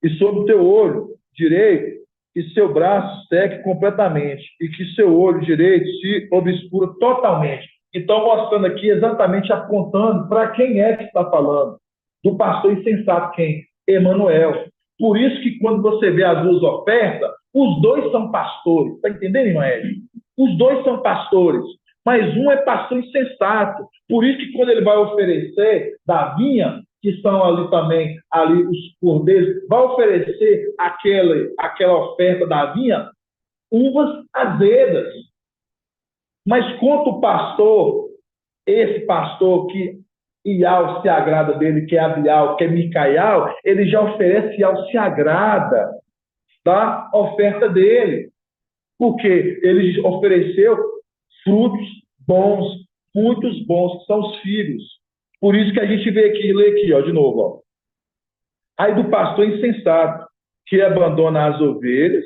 e sobre o teu olho direito, que seu braço seque completamente, e que seu olho direito se obscura totalmente. Então, mostrando aqui, exatamente apontando para quem é que está falando. Do pastor insensato, quem? Emanuel. Por isso que quando você vê as duas ofertas, os dois são pastores. Está entendendo, irmão Ed? Os dois são pastores, mas um é pastor insensato. Por isso que quando ele vai oferecer da vinha, que são ali também, ali os cordeiros, vai oferecer aquela oferta da vinha, uvas azedas. Mas contra o pastor, esse pastor que Ial se agrada dele, que é Abial, que é Micaial, ele já oferece, Ial se agrada da oferta dele. Porque ele ofereceu frutos bons, muitos bons, que são os filhos. Por isso que a gente vê aqui, lê aqui, ó, de novo. Ó. Aí do pastor insensato, que abandona as ovelhas,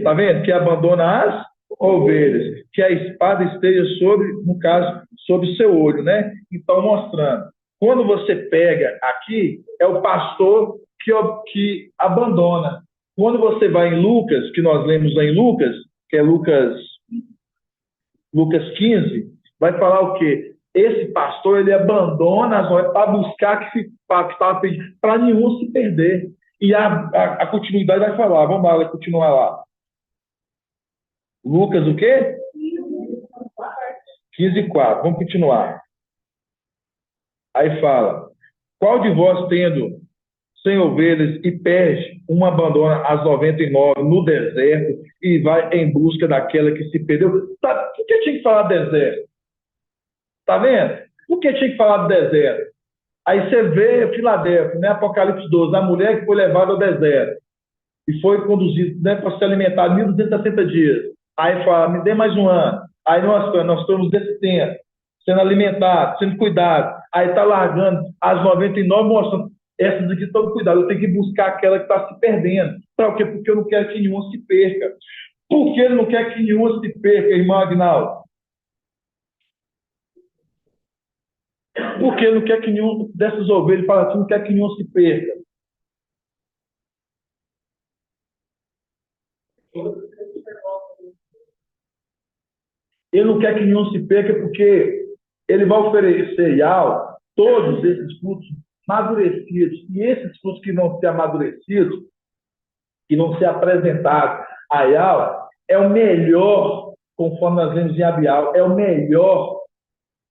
tá vendo? Que abandona as ovelhas, que a espada esteja sobre, no caso, sobre o seu olho, né? Então, mostrando. Quando você pega aqui, é o pastor que abandona. Quando você vai em Lucas, que nós lemos lá em Lucas, que é Lucas 15, vai falar o quê? Esse pastor, ele abandona as ovelhas para buscar que estava pedindo, para nenhum se perder. E a continuidade vai falar, vamos lá, vai continuar lá. Lucas o quê? 15:4, vamos continuar. Aí fala, qual de vós tendo 100 ovelhas e perde, uma abandona as 99 no deserto e vai em busca daquela que se perdeu? Por que tinha que falar deserto? Tá vendo? Por que tinha que falar do deserto? Aí você vê Filadélfia, né? Apocalipse 12, a mulher que foi levada ao deserto e foi conduzida, né, para se alimentar 1.260 dias. Aí fala, me dê mais um ano. Aí nós estamos desse tempo, sendo alimentados, sendo cuidados. Aí está largando as 99, mostrando, essas aqui estão cuidadas. Eu tenho que buscar aquela que está se perdendo. Para quê? Porque eu não quero que nenhuma se perca. Por que ele não quer que nenhuma se perca, irmão Agnaldo? Porque ele não quer que nenhum dessas ovelhas, fala assim, não quer que nenhum se perca. Ele não quer que nenhum se perca porque ele vai oferecer Ial todos esses frutos amadurecidos. E esses frutos que não se amadurecidos, que não se apresentados a Ial, é o melhor, conforme nós vemos em Abial, é o melhor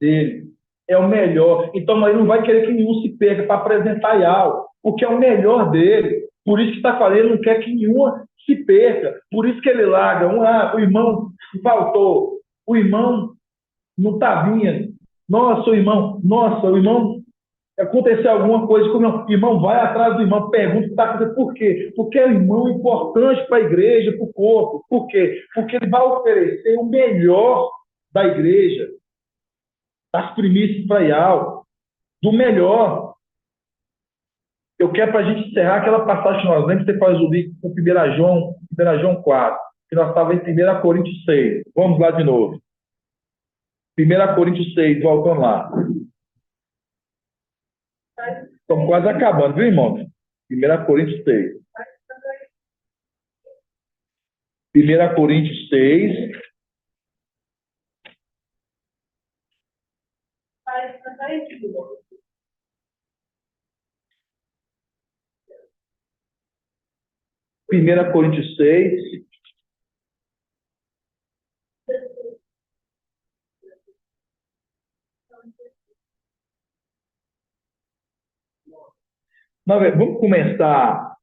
dele. É o melhor. Então, ele não vai querer que nenhum se perca para apresentar Ial, porque é o melhor dele. Por isso que está falando, ele não quer que nenhuma se perca. Por isso que ele larga. O irmão faltou. O irmão não está vindo. Nossa, o irmão, aconteceu alguma coisa com o irmão. O irmão vai atrás do irmão, pergunta o que está acontecendo. Por quê? Porque é o irmão importante para a igreja, para o corpo. Por quê? Porque ele vai oferecer o melhor da igreja, das primícias para Ial, do melhor. Eu quero para a gente encerrar aquela passagem que nós lemos, você faz o link com 1 João 4, que nós estávamos em 1 Coríntios 6. Vamos lá de novo. 1 Coríntios 6, voltando lá. Estamos quase acabando, viu, irmão? 1 Coríntios 6. 1 Coríntios 6. Primeira Coríntios 6. Não, vamos começar.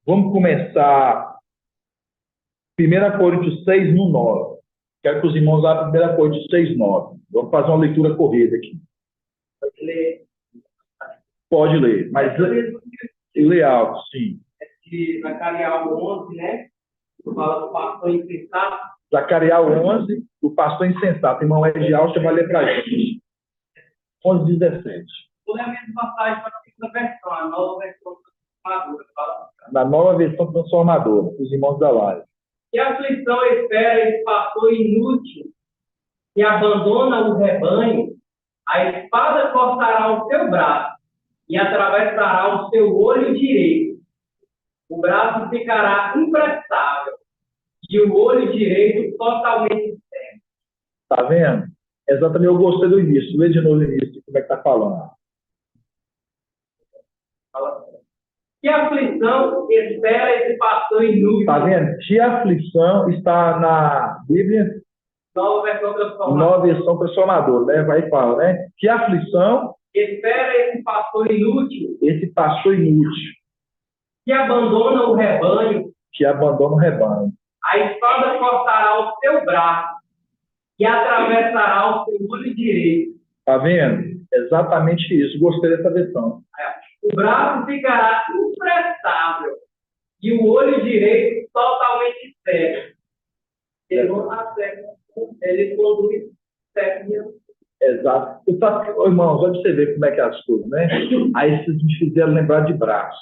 Vamos começar 1 Coríntios 6, no 9. Quero que os irmãos abram 1 Coríntios 6, 9. Vamos fazer uma leitura corrida aqui. Pode ler. Pode ler, mas lê alto, sim. É de Zacarias 11, né? Fala do pastor insensato. Zacarias 11, do pastor insensato. Irmão Edial, você vai ler para a gente. 11, 17. Toda a mesma passagem para a segunda versão, a nova versão transformadora. Na nova versão transformadora, os irmãos da live. Que aflição espera esse pastor inútil que abandona o rebanho? A espada cortará o seu braço e atravessará o seu olho direito. O braço ficará imprestável e o olho direito totalmente cego. Está vendo? Exatamente, eu gostei do início. Lê de novo o início, como é que está falando. Que aflição espera esse pastor inútil? Está vendo? Que aflição está na Bíblia? Nova versão transformadora. Nova versão transformadora, né? Vai falar, né? Que aflição espera esse pastor inútil? Esse pastor inútil. que abandona o rebanho, que abandona o rebanho. a espada cortará o seu braço e atravessará o seu olho direito. Tá vendo? Exatamente isso. Gostei dessa versão. O braço ficará imprestável e o olho direito totalmente cego. Ele não está cego, ele conduz cego. Exato. E tá, irmãos, olha pra você ver como é que é as coisas, né? Aí vocês me fizeram lembrar de braço.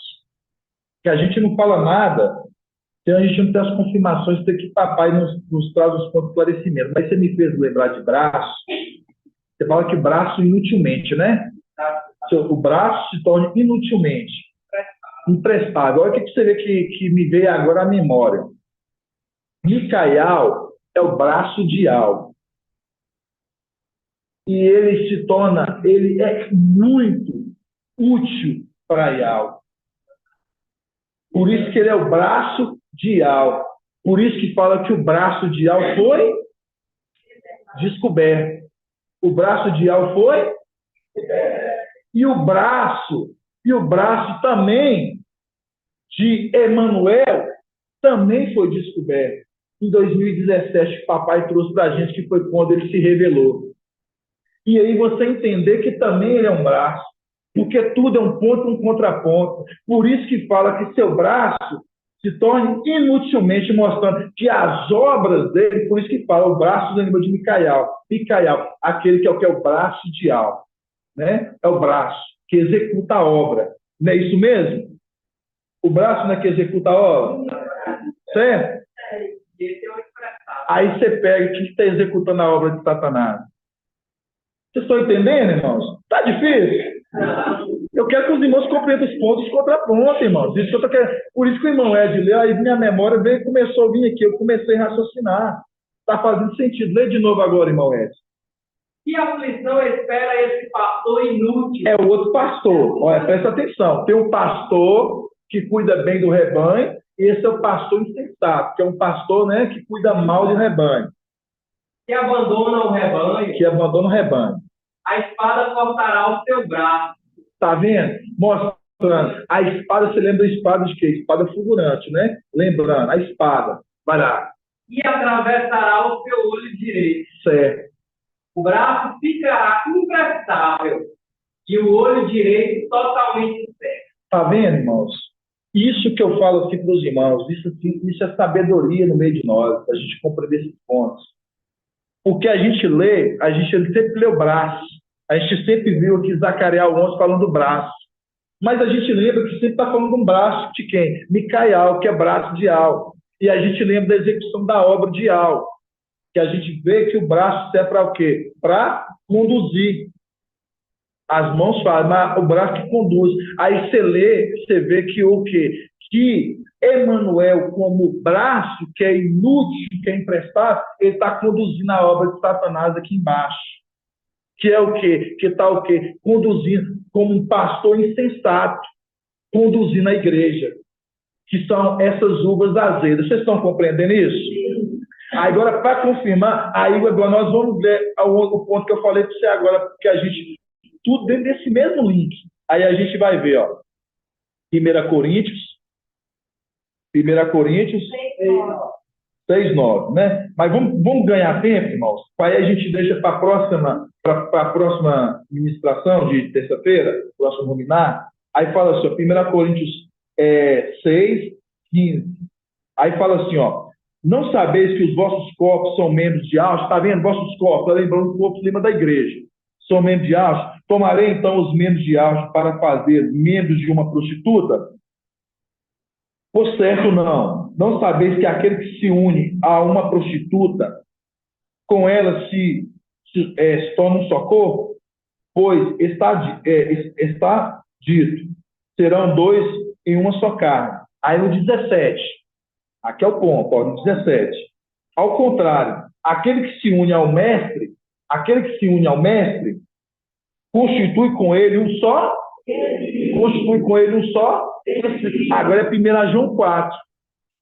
Que a gente não fala nada, então a gente não tem as confirmações de que papai nos traz os pontos de esclarecimento. Mas você me fez lembrar de braço. Você fala que braço inutilmente, né? O braço se torna inutilmente imprestável. Olha o que você vê que me veio agora à memória. Micael é o braço de Al. E ele é muito útil para Ial. Por isso que ele é o braço de Ial. Por isso que fala que o braço de Ial foi descoberto. O braço de Ial foi e o braço também de Emanuel também foi descoberto. Em 2017, o papai trouxe para a gente que foi quando ele se revelou. E aí você entender que também ele é um braço, porque tudo é um ponto e um contraponto. Por isso que fala que seu braço se torne inutilmente, mostrando que as obras dele, por isso que fala o braço do animal de Micael, aquele que é o braço de Al, né? É o braço que executa a obra. Não é isso mesmo? O braço não é que executa a obra? Certo? Aí você pega quem está executando a obra de Satanás. Vocês estão entendendo, irmãos? Está difícil? Eu quero que os irmãos compreendam os pontos de contraponto, irmãos. Isso que eu tô querendo. Por isso que o irmão Ed leu, aí minha memória começou a vir aqui, eu comecei a raciocinar. Está fazendo sentido. Lê de novo agora, irmão Ed. Que aflição espera esse pastor inútil? É o outro pastor. Olha, presta atenção. Tem um pastor que cuida bem do rebanho, e esse é o pastor insensato, que é um pastor, né, que cuida mal do rebanho. Que abandona o rebanho. Que abandona o rebanho. A espada cortará o seu braço. Está vendo? Mostrando. A espada, você lembra da espada de quê? Espada fulgurante, né? Lembrando, a espada. Vai lá. E atravessará o seu olho direito. Certo. O braço ficará imprestável e o olho direito totalmente cego. Está vendo, irmãos? Isso que eu falo aqui para os irmãos, isso é sabedoria no meio de nós, para a gente compreender esses pontos. Porque a gente sempre lê o braço. A gente sempre viu aqui Zacarias 11 falando do braço. Mas a gente lembra que sempre está falando de um braço de quem? Micael, que é braço de Al. E a gente lembra da execução da obra de Al. Que a gente vê que o braço serve para o quê? Para conduzir. As mãos fazem, mas o braço que conduz. Aí você lê, você vê que o quê? Que Emanuel, como braço, que é inútil, que é emprestado, ele está conduzindo a obra de Satanás aqui embaixo. Que é o quê? Que está o quê? Conduzindo como um pastor insensato, conduzindo a igreja. Que são essas uvas azedas. Vocês estão compreendendo isso? Agora, para confirmar, aí agora nós vamos ver o ponto que eu falei para você agora, porque a gente, tudo dentro desse mesmo link. Aí a gente vai ver, ó, 1 Coríntios 6:9, né? Mas vamos ganhar tempo, irmãos? Aí a gente deixa para a próxima ministração de terça-feira, próximo dominar. Aí fala assim, ó, 1 Coríntios 6:15. Aí fala assim, ó, não sabeis que os vossos corpos são membros de Alce? Está vendo? Vossos corpos, está lembrando o corpo lima da igreja. São membros de Alce? Tomarei então os membros de Alce para fazer membros de uma prostituta? Por certo, não. Não sabeis que aquele que se une a uma prostituta, com ela se torna um só corpo? Pois está dito, serão dois em uma só carne. Aí no 17, aqui é o ponto, ó, no 17. Ao contrário, aquele que se une ao mestre, constitui com ele um só. Agora é 1 João 4.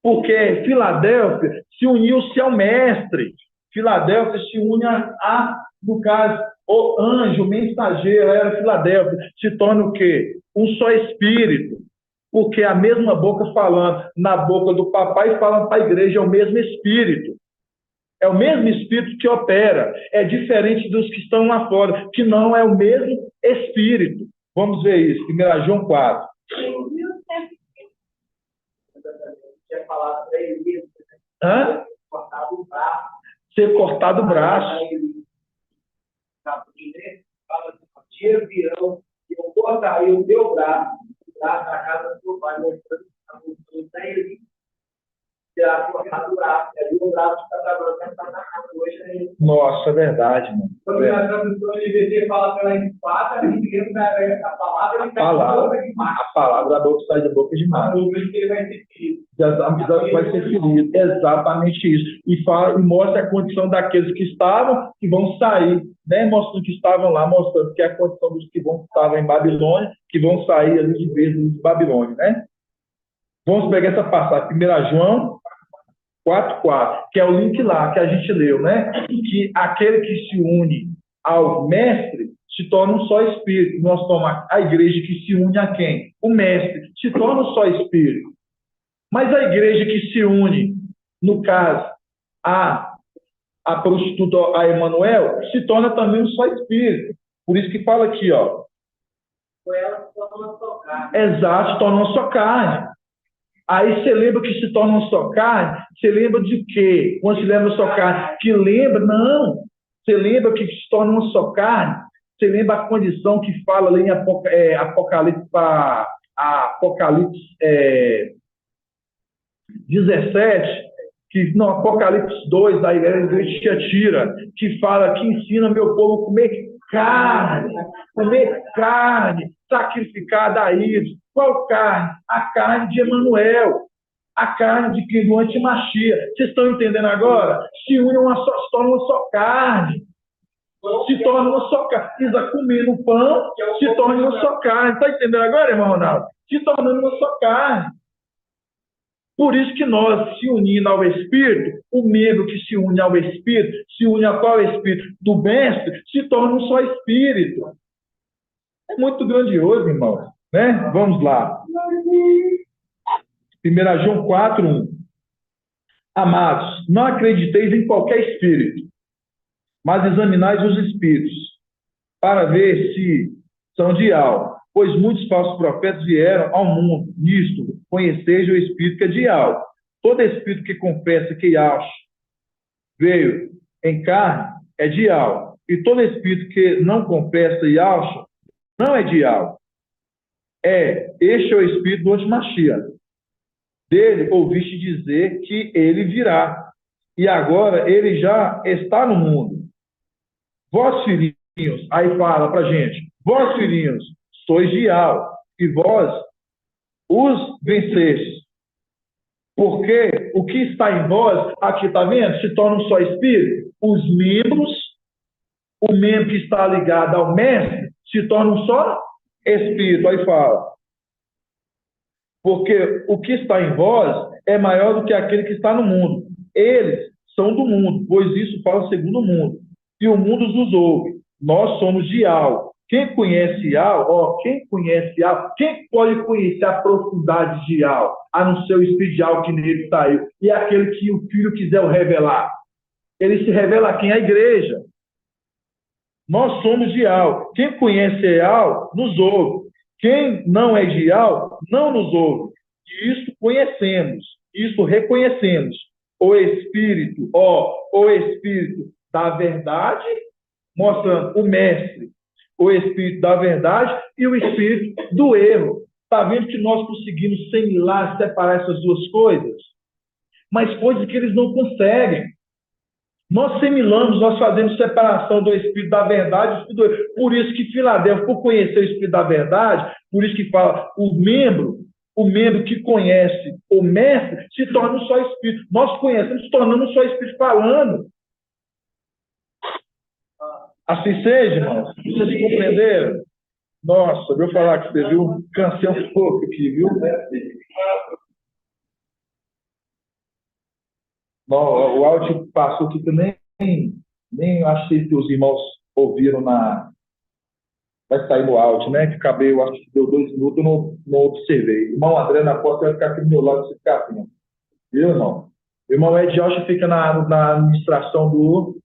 Porque Filadélfia se uniu-se ao mestre. Filadélfia se une no caso, o anjo, o mensageiro, era Filadélfia. Se torna o quê? Um só espírito. Porque a mesma boca falando na boca do papai e falando para a igreja, é o mesmo Espírito. É o mesmo Espírito que opera. É diferente dos que estão lá fora, que não é o mesmo Espírito. Vamos ver isso. 1 João 4. Tinha falado para ele, Hã? cortado o braço. Ser cortado o braço. Aí ele fala assim, tira o virão, e eu cortaria o meu braço da casa do meu pai, mostrando a função da ele. Tirar cortado o braço. E aí o braço está trabalhando, está na casa hoje. Aí, Nossa, é verdade, mano. quando na tradução de VT fala pela espada, a gente lembra a palavra, ele A palavra, boca de macho. a palavra da boca sai da boca de A macho. nuvem que ele vai ser ferido. Vai ser ferido. Exatamente isso. E fala, e mostra a condição daqueles que estavam, que vão sair, né? Mostrando que estavam lá, mostrando que é a condição dos que estavam em Babilônia, que vão sair ali de vez de Babilônia, né? Vamos pegar essa passagem. 1 João 4:4, que é o link lá que a gente leu, né? Que aquele que se une ao mestre se torna um só espírito. Nós tomamos a igreja que se une a quem? O mestre se torna um só espírito. Mas a igreja que se une, no caso, a prostituta, a Emanuel, se torna também um só espírito. Por isso que fala aqui, ó. Foi ela que tornou a tocar. Exato, se torna uma só carne. Aí você lembra que se torna uma só carne? Você lembra de quê? Quando se lembra só carne? Que lembra? Não. Você lembra que se torna uma só carne? Você lembra a condição que fala ali em Apocalipse 17, que no Apocalipse 2, da igreja de Tiatira, que fala, que ensina meu povo a comer carne sacrificada a ídolos. Qual carne? A carne de Emanuel, a carne de quem? Do antimachia. Vocês estão entendendo agora? Se une se torna uma só carne. Se torna uma só carne. Precisa comer no pão, se torna uma só carne. Está entendendo agora, irmão Ronaldo? Se tornando uma só carne. Por isso que nós, se unindo ao Espírito, o membro que se une ao Espírito, se une a qual Espírito? Do Mestre, se torna um só Espírito. É muito grandioso, irmão. Né? Vamos lá. 1 João 4:1. Amados, não acrediteis em qualquer espírito, mas examinais os espíritos, para ver se são de algo. Pois muitos falsos profetas vieram ao mundo. Nisto, conheceis o espírito que é de algo. Todo espírito que confessa que Yahshua veio em carne é de algo. E todo espírito que não confessa Yahshua não é de algo. Este é o espírito do antimachia. Dele ouviste dizer que ele virá. E agora ele já está no mundo. Vós, filhinhos, aí fala pra gente, vós, filhinhos, sois de algo, e vós os vencestes. Porque o que está em vós, aqui está vendo, se torna um só espírito. Os membros, o membro que está ligado ao mestre, se torna um só espírito. Aí fala. Porque o que está em vós é maior do que aquele que está no mundo. Eles são do mundo, pois isso fala segundo o mundo. E o mundo os ouve. Nós somos de algo. Quem conhece algo, quem pode conhecer a profundidade de algo, a não ser o espírito de algo que nele saiu? E aquele que o Filho quiser o revelar. Ele se revela a quem? A igreja. Nós somos de algo. Quem conhece algo, nos ouve. Quem não é de algo, não nos ouve. E isso conhecemos, isso reconhecemos. O Espírito da verdade, mostrando o Mestre, o Espírito da verdade e o Espírito do erro. Está vendo que nós conseguimos similar, separar essas duas coisas? Mas coisas que eles não conseguem. Nós similamos, nós fazemos separação do Espírito da verdade e do Espírito do erro. Por isso que Filadélfia, por conhecer o Espírito da verdade, por isso que fala, o membro que conhece o Mestre, se torna um só Espírito. Nós conhecemos, se tornando um só Espírito falando. Assim seja, irmãos. Vocês compreenderam? Nossa, eu vou falar que você viu, cansei um pouco aqui, viu? Não, o áudio que passou aqui também, nem achei que os irmãos ouviram Vai sair no áudio, né? Que acabei, eu acho que deu 2 minutos, eu não observei. Irmão André na porta vai ficar aqui do meu lado, se ficar assim. Viu, irmão? O irmão Ed Josh fica na administração do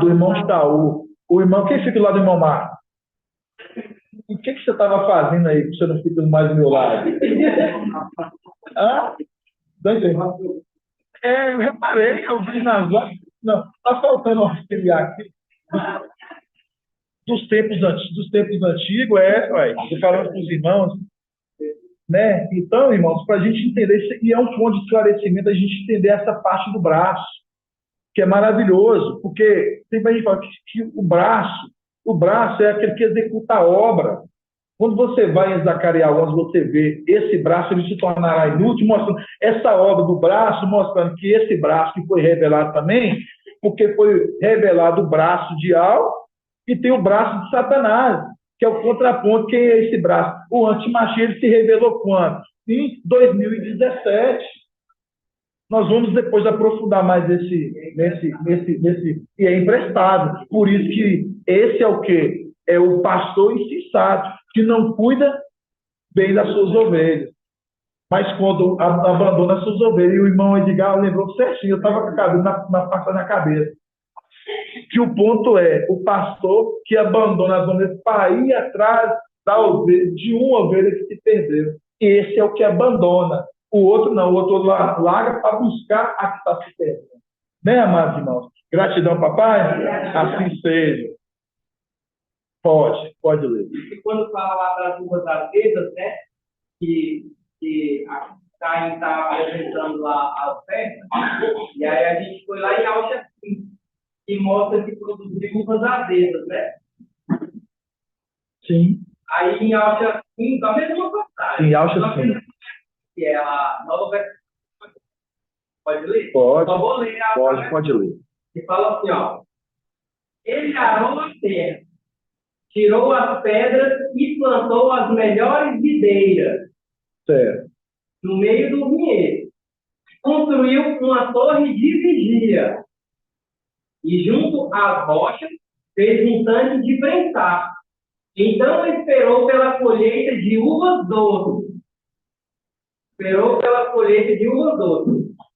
irmão Itaú. O irmão, quem fica lá do irmão Marcos? O que você estava fazendo aí que você não fica mais do meu lado? Hã? Eu reparei, eu vi nas lives. Não, está faltando auxiliar aqui. Dos tempos antigos, ué, você falando com os irmãos, né? Então, irmãos, para a gente entender, e é um ponto de esclarecimento, a gente entender essa parte do braço, que é maravilhoso, porque sempre a gente fala que o braço é aquele que executa a obra. Quando você vai em Zacarias 11, você vê esse braço, ele se tornará inútil, mostrando essa obra do braço, mostrando que esse braço que foi revelado também, porque foi revelado o braço de Al e tem o braço de Satanás, que é o contraponto. Quem é esse braço? O antimachia, ele se revelou quando? Em 2017. Nós vamos depois aprofundar mais nesse e é emprestado. Por isso que esse é o quê? É o pastor insensato, que não cuida bem das suas ovelhas. Mas quando abandona as suas ovelhas, e o irmão Edgar lembrou certinho, eu estava com a cabeça na cabeça. Que o ponto é o pastor que abandona as ovelhas para ir atrás de uma ovelha que se perdeu. E esse é o que abandona. O outro não, o outro larga para buscar a que está se perdendo. Né, amados irmãos? Gratidão, papai? Assim seja. Pode ler. E quando fala lá das uvas azedas, né? Que a Caim está apresentando lá a oferta, e aí a gente foi lá em Alcha 5, que mostra que produziu uvas azedas, né? Sim. Aí em Alcha 5, a mesma passagem. Em Alcha 5. Que é a nova versão. Pode ler? Pode. Só vou ler Pode ler. E fala assim, ó. Ele arou a terra, tirou as pedras e plantou as melhores videiras. Certo. No meio do vinhedo. Construiu uma torre de vigia. E junto às rochas fez um tanque de prensar. Então esperou pela colheita de uvas doces.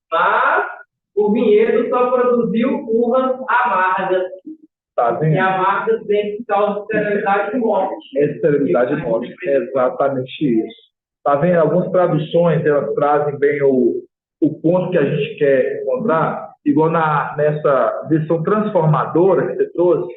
Mas o vinhedo só produziu uvas amargas. Tá vendo? E amargas vem por causa de esterilidade e morte. Esterilidade e morte. É exatamente isso. Tá vendo? Algumas traduções, elas trazem bem o ponto que a gente quer encontrar, igual nessa versão transformadora que você trouxe,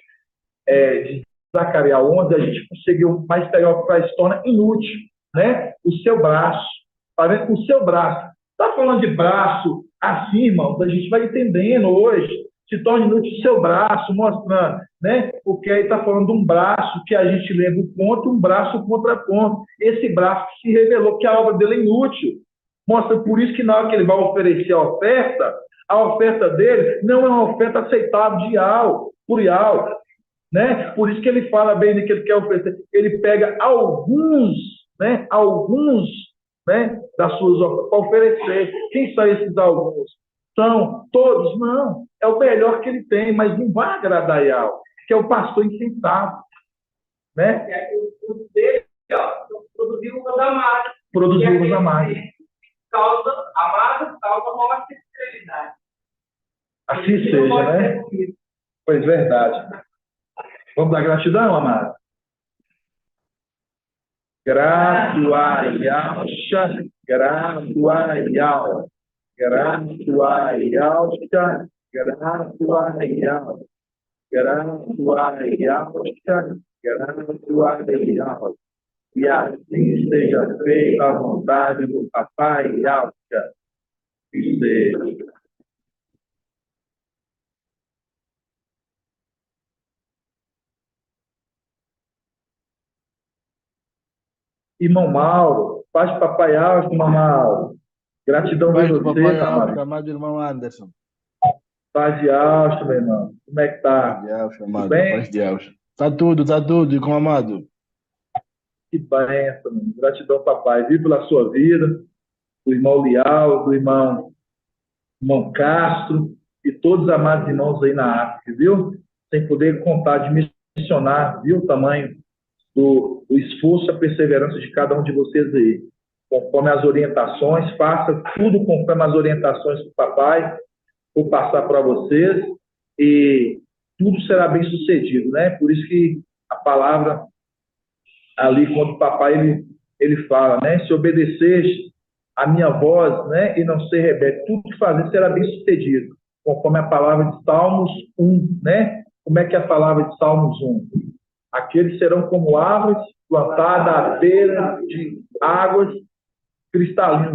de Zacarias 11, a gente conseguiu mais pegar o que se torna inútil, né? O seu braço. Tá vendo? O seu braço. Tá falando de braço assim, irmãos, a gente vai entendendo hoje. Se torna inútil o seu braço, mostrando, né? Porque aí está falando de um braço que a gente lembra o ponto, um braço contra ponto. Esse braço que se revelou que a obra dele é inútil. Mostra por isso que na hora que ele vai oferecer a oferta dele não é uma oferta aceitável por Ial, né? Por isso que ele fala bem do que ele quer oferecer. Ele pega alguns, né? Das suas ofertas para oferecer. Quem são esses alguns? São todos? Não. É o melhor que ele tem, mas não vai agradar Ial, que é o pastor insensato, né? Produziu uvas amargas. Produziu uvas amargas. Causa morte e esterilidade. Assim seja, né? Pois verdade. Vamos dar gratidão, amado? Grato a Ial, grato a Ial, grato a Ial, grato a Ial, grato a Ial, grato a Ial. E assim seja feita a vontade do papai Ial, que seja. Irmão Mauro, paz do papai Alves, irmão Mauro. Gratidão Paz por do você, papai amado. Alves, amado irmão Anderson. Paz de Alves, meu irmão. Como é que tá? Paz de Alves, amado. Bem? Paz de Alves. Tá tudo. E com o amado? Que bênção, meu. Gratidão, papai. Viu pela sua vida, do irmão Lial, do irmão Castro e todos os amados irmãos aí na África, viu? Sem poder contar de missionar, viu o tamanho do esforço e a perseverança de cada um de vocês aí. Conforme as orientações, faça tudo conforme as orientações do papai, vou passar para vocês, e tudo será bem sucedido, né? Por isso que a palavra ali, quando o papai ele fala, né? Se obedeceres a minha voz, né? E não ser rebelde, tudo que fazer será bem sucedido, conforme a palavra de Salmos 1, né? Como é que é a palavra de Salmos 1? Aqueles serão como árvores plantadas à beira de águas cristalinas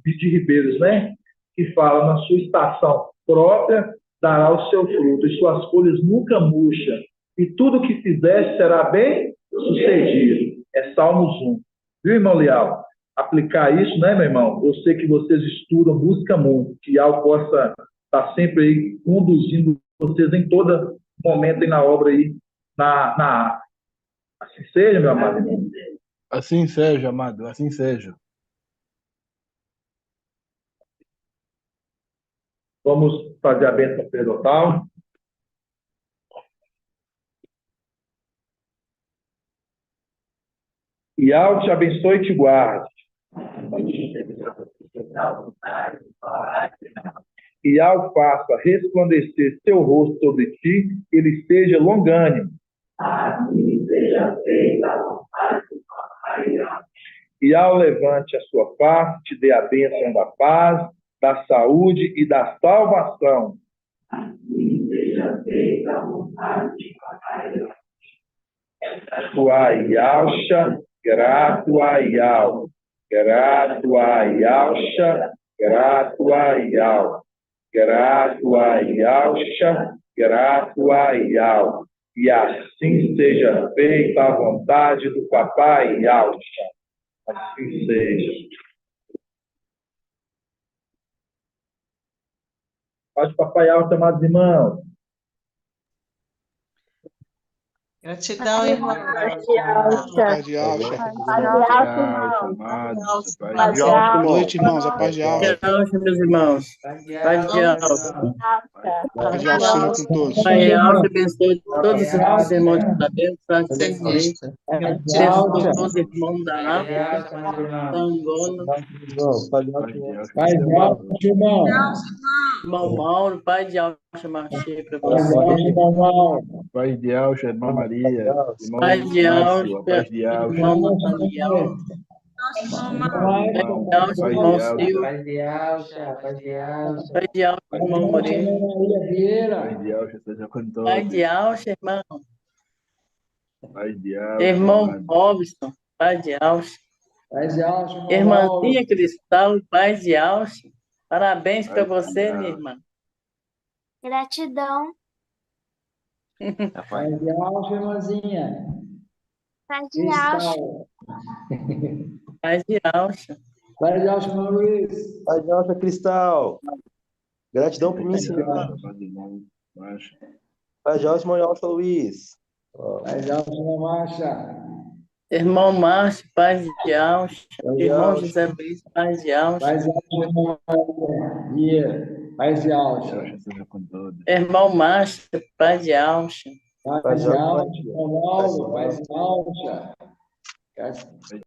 de ribeiros, né? Que fala, na sua estação própria dará o seu fruto, e suas folhas nunca murcham, e tudo que fizer será bem sucedido. É Salmos 1. Viu, irmão Leal? Aplicar isso, né, meu irmão? Eu sei que vocês estudam, buscam muito, que algo possa estar sempre aí conduzindo vocês em todo momento e na obra aí, na arte. Assim seja, meu amado irmão. Assim seja, amado, assim seja. Vamos fazer a bênção sacerdotal. E algo te abençoe e te guarde. E algo faça resplandecer seu rosto sobre ti, ele seja longânimo. E ao levante a sua face, te dê a bênção da paz, da saúde e da salvação. Grato-a-Yalcha, grato-a-Yal, grato-a-Yalcha, grato-a-Yal, grato-a-Yalcha, grato-a-Yal. E assim seja feita a vontade do papai Yalcha. Assim seja. Paz, papai Yalcha, amados irmãos. Gratidão, irmão. Paz de Alcha. Paz de Alcha. Boa noite, irmãos. A paz de Alcha. Paz de Alcha, meus irmãos. Paz de Alcha. Paz de Alcha seja com todos. Pai de Alcha, abençoe todos os nossos irmãos de cabeça, Santo Sergi. Abençoe os irmãos da África, da Angola. Paz de Alcha, irmão. Irmão Mauro, Pai de Alcha, marchei para você. Pai de Alcha, irmã Maria. Pai de Alcha, Pai de Alcha. irmão Nathaniel. Pai de Alcha, irmão Silvio. Paz de Alcha, paz de Alcha. Pai de Alcha, irmão Moreno. Pai de Alcha, seja com todos. Pai de Alcha, irmão. Pai de Alcha. Irmão Robson, Pai de Alcha. Paz de Alcha, irmão. Irmãzinha Cristal, Pai de Alcha. Parabéns para você, minha irmã. Gratidão. Paz de Alcha, irmãzinha. Paz de Alcha. Paz de Alcha. Paz de Alcha, irmão Luiz. Paz de Alcha, Cristal. Gratidão por me ensinar. Paz de Alcha, irmão Alcha, Luiz. Paz de Alcha, irmão Marcha. Irmão Márcio, Paz de Alcha. Irmão José Luiz, Paz de Alcha. Paz de Alcha, irmão Paz de Alcha. Irmão Márcio, Paz de Alcha. Paz de Alcha, irmão Mauro. Paz de Alcha.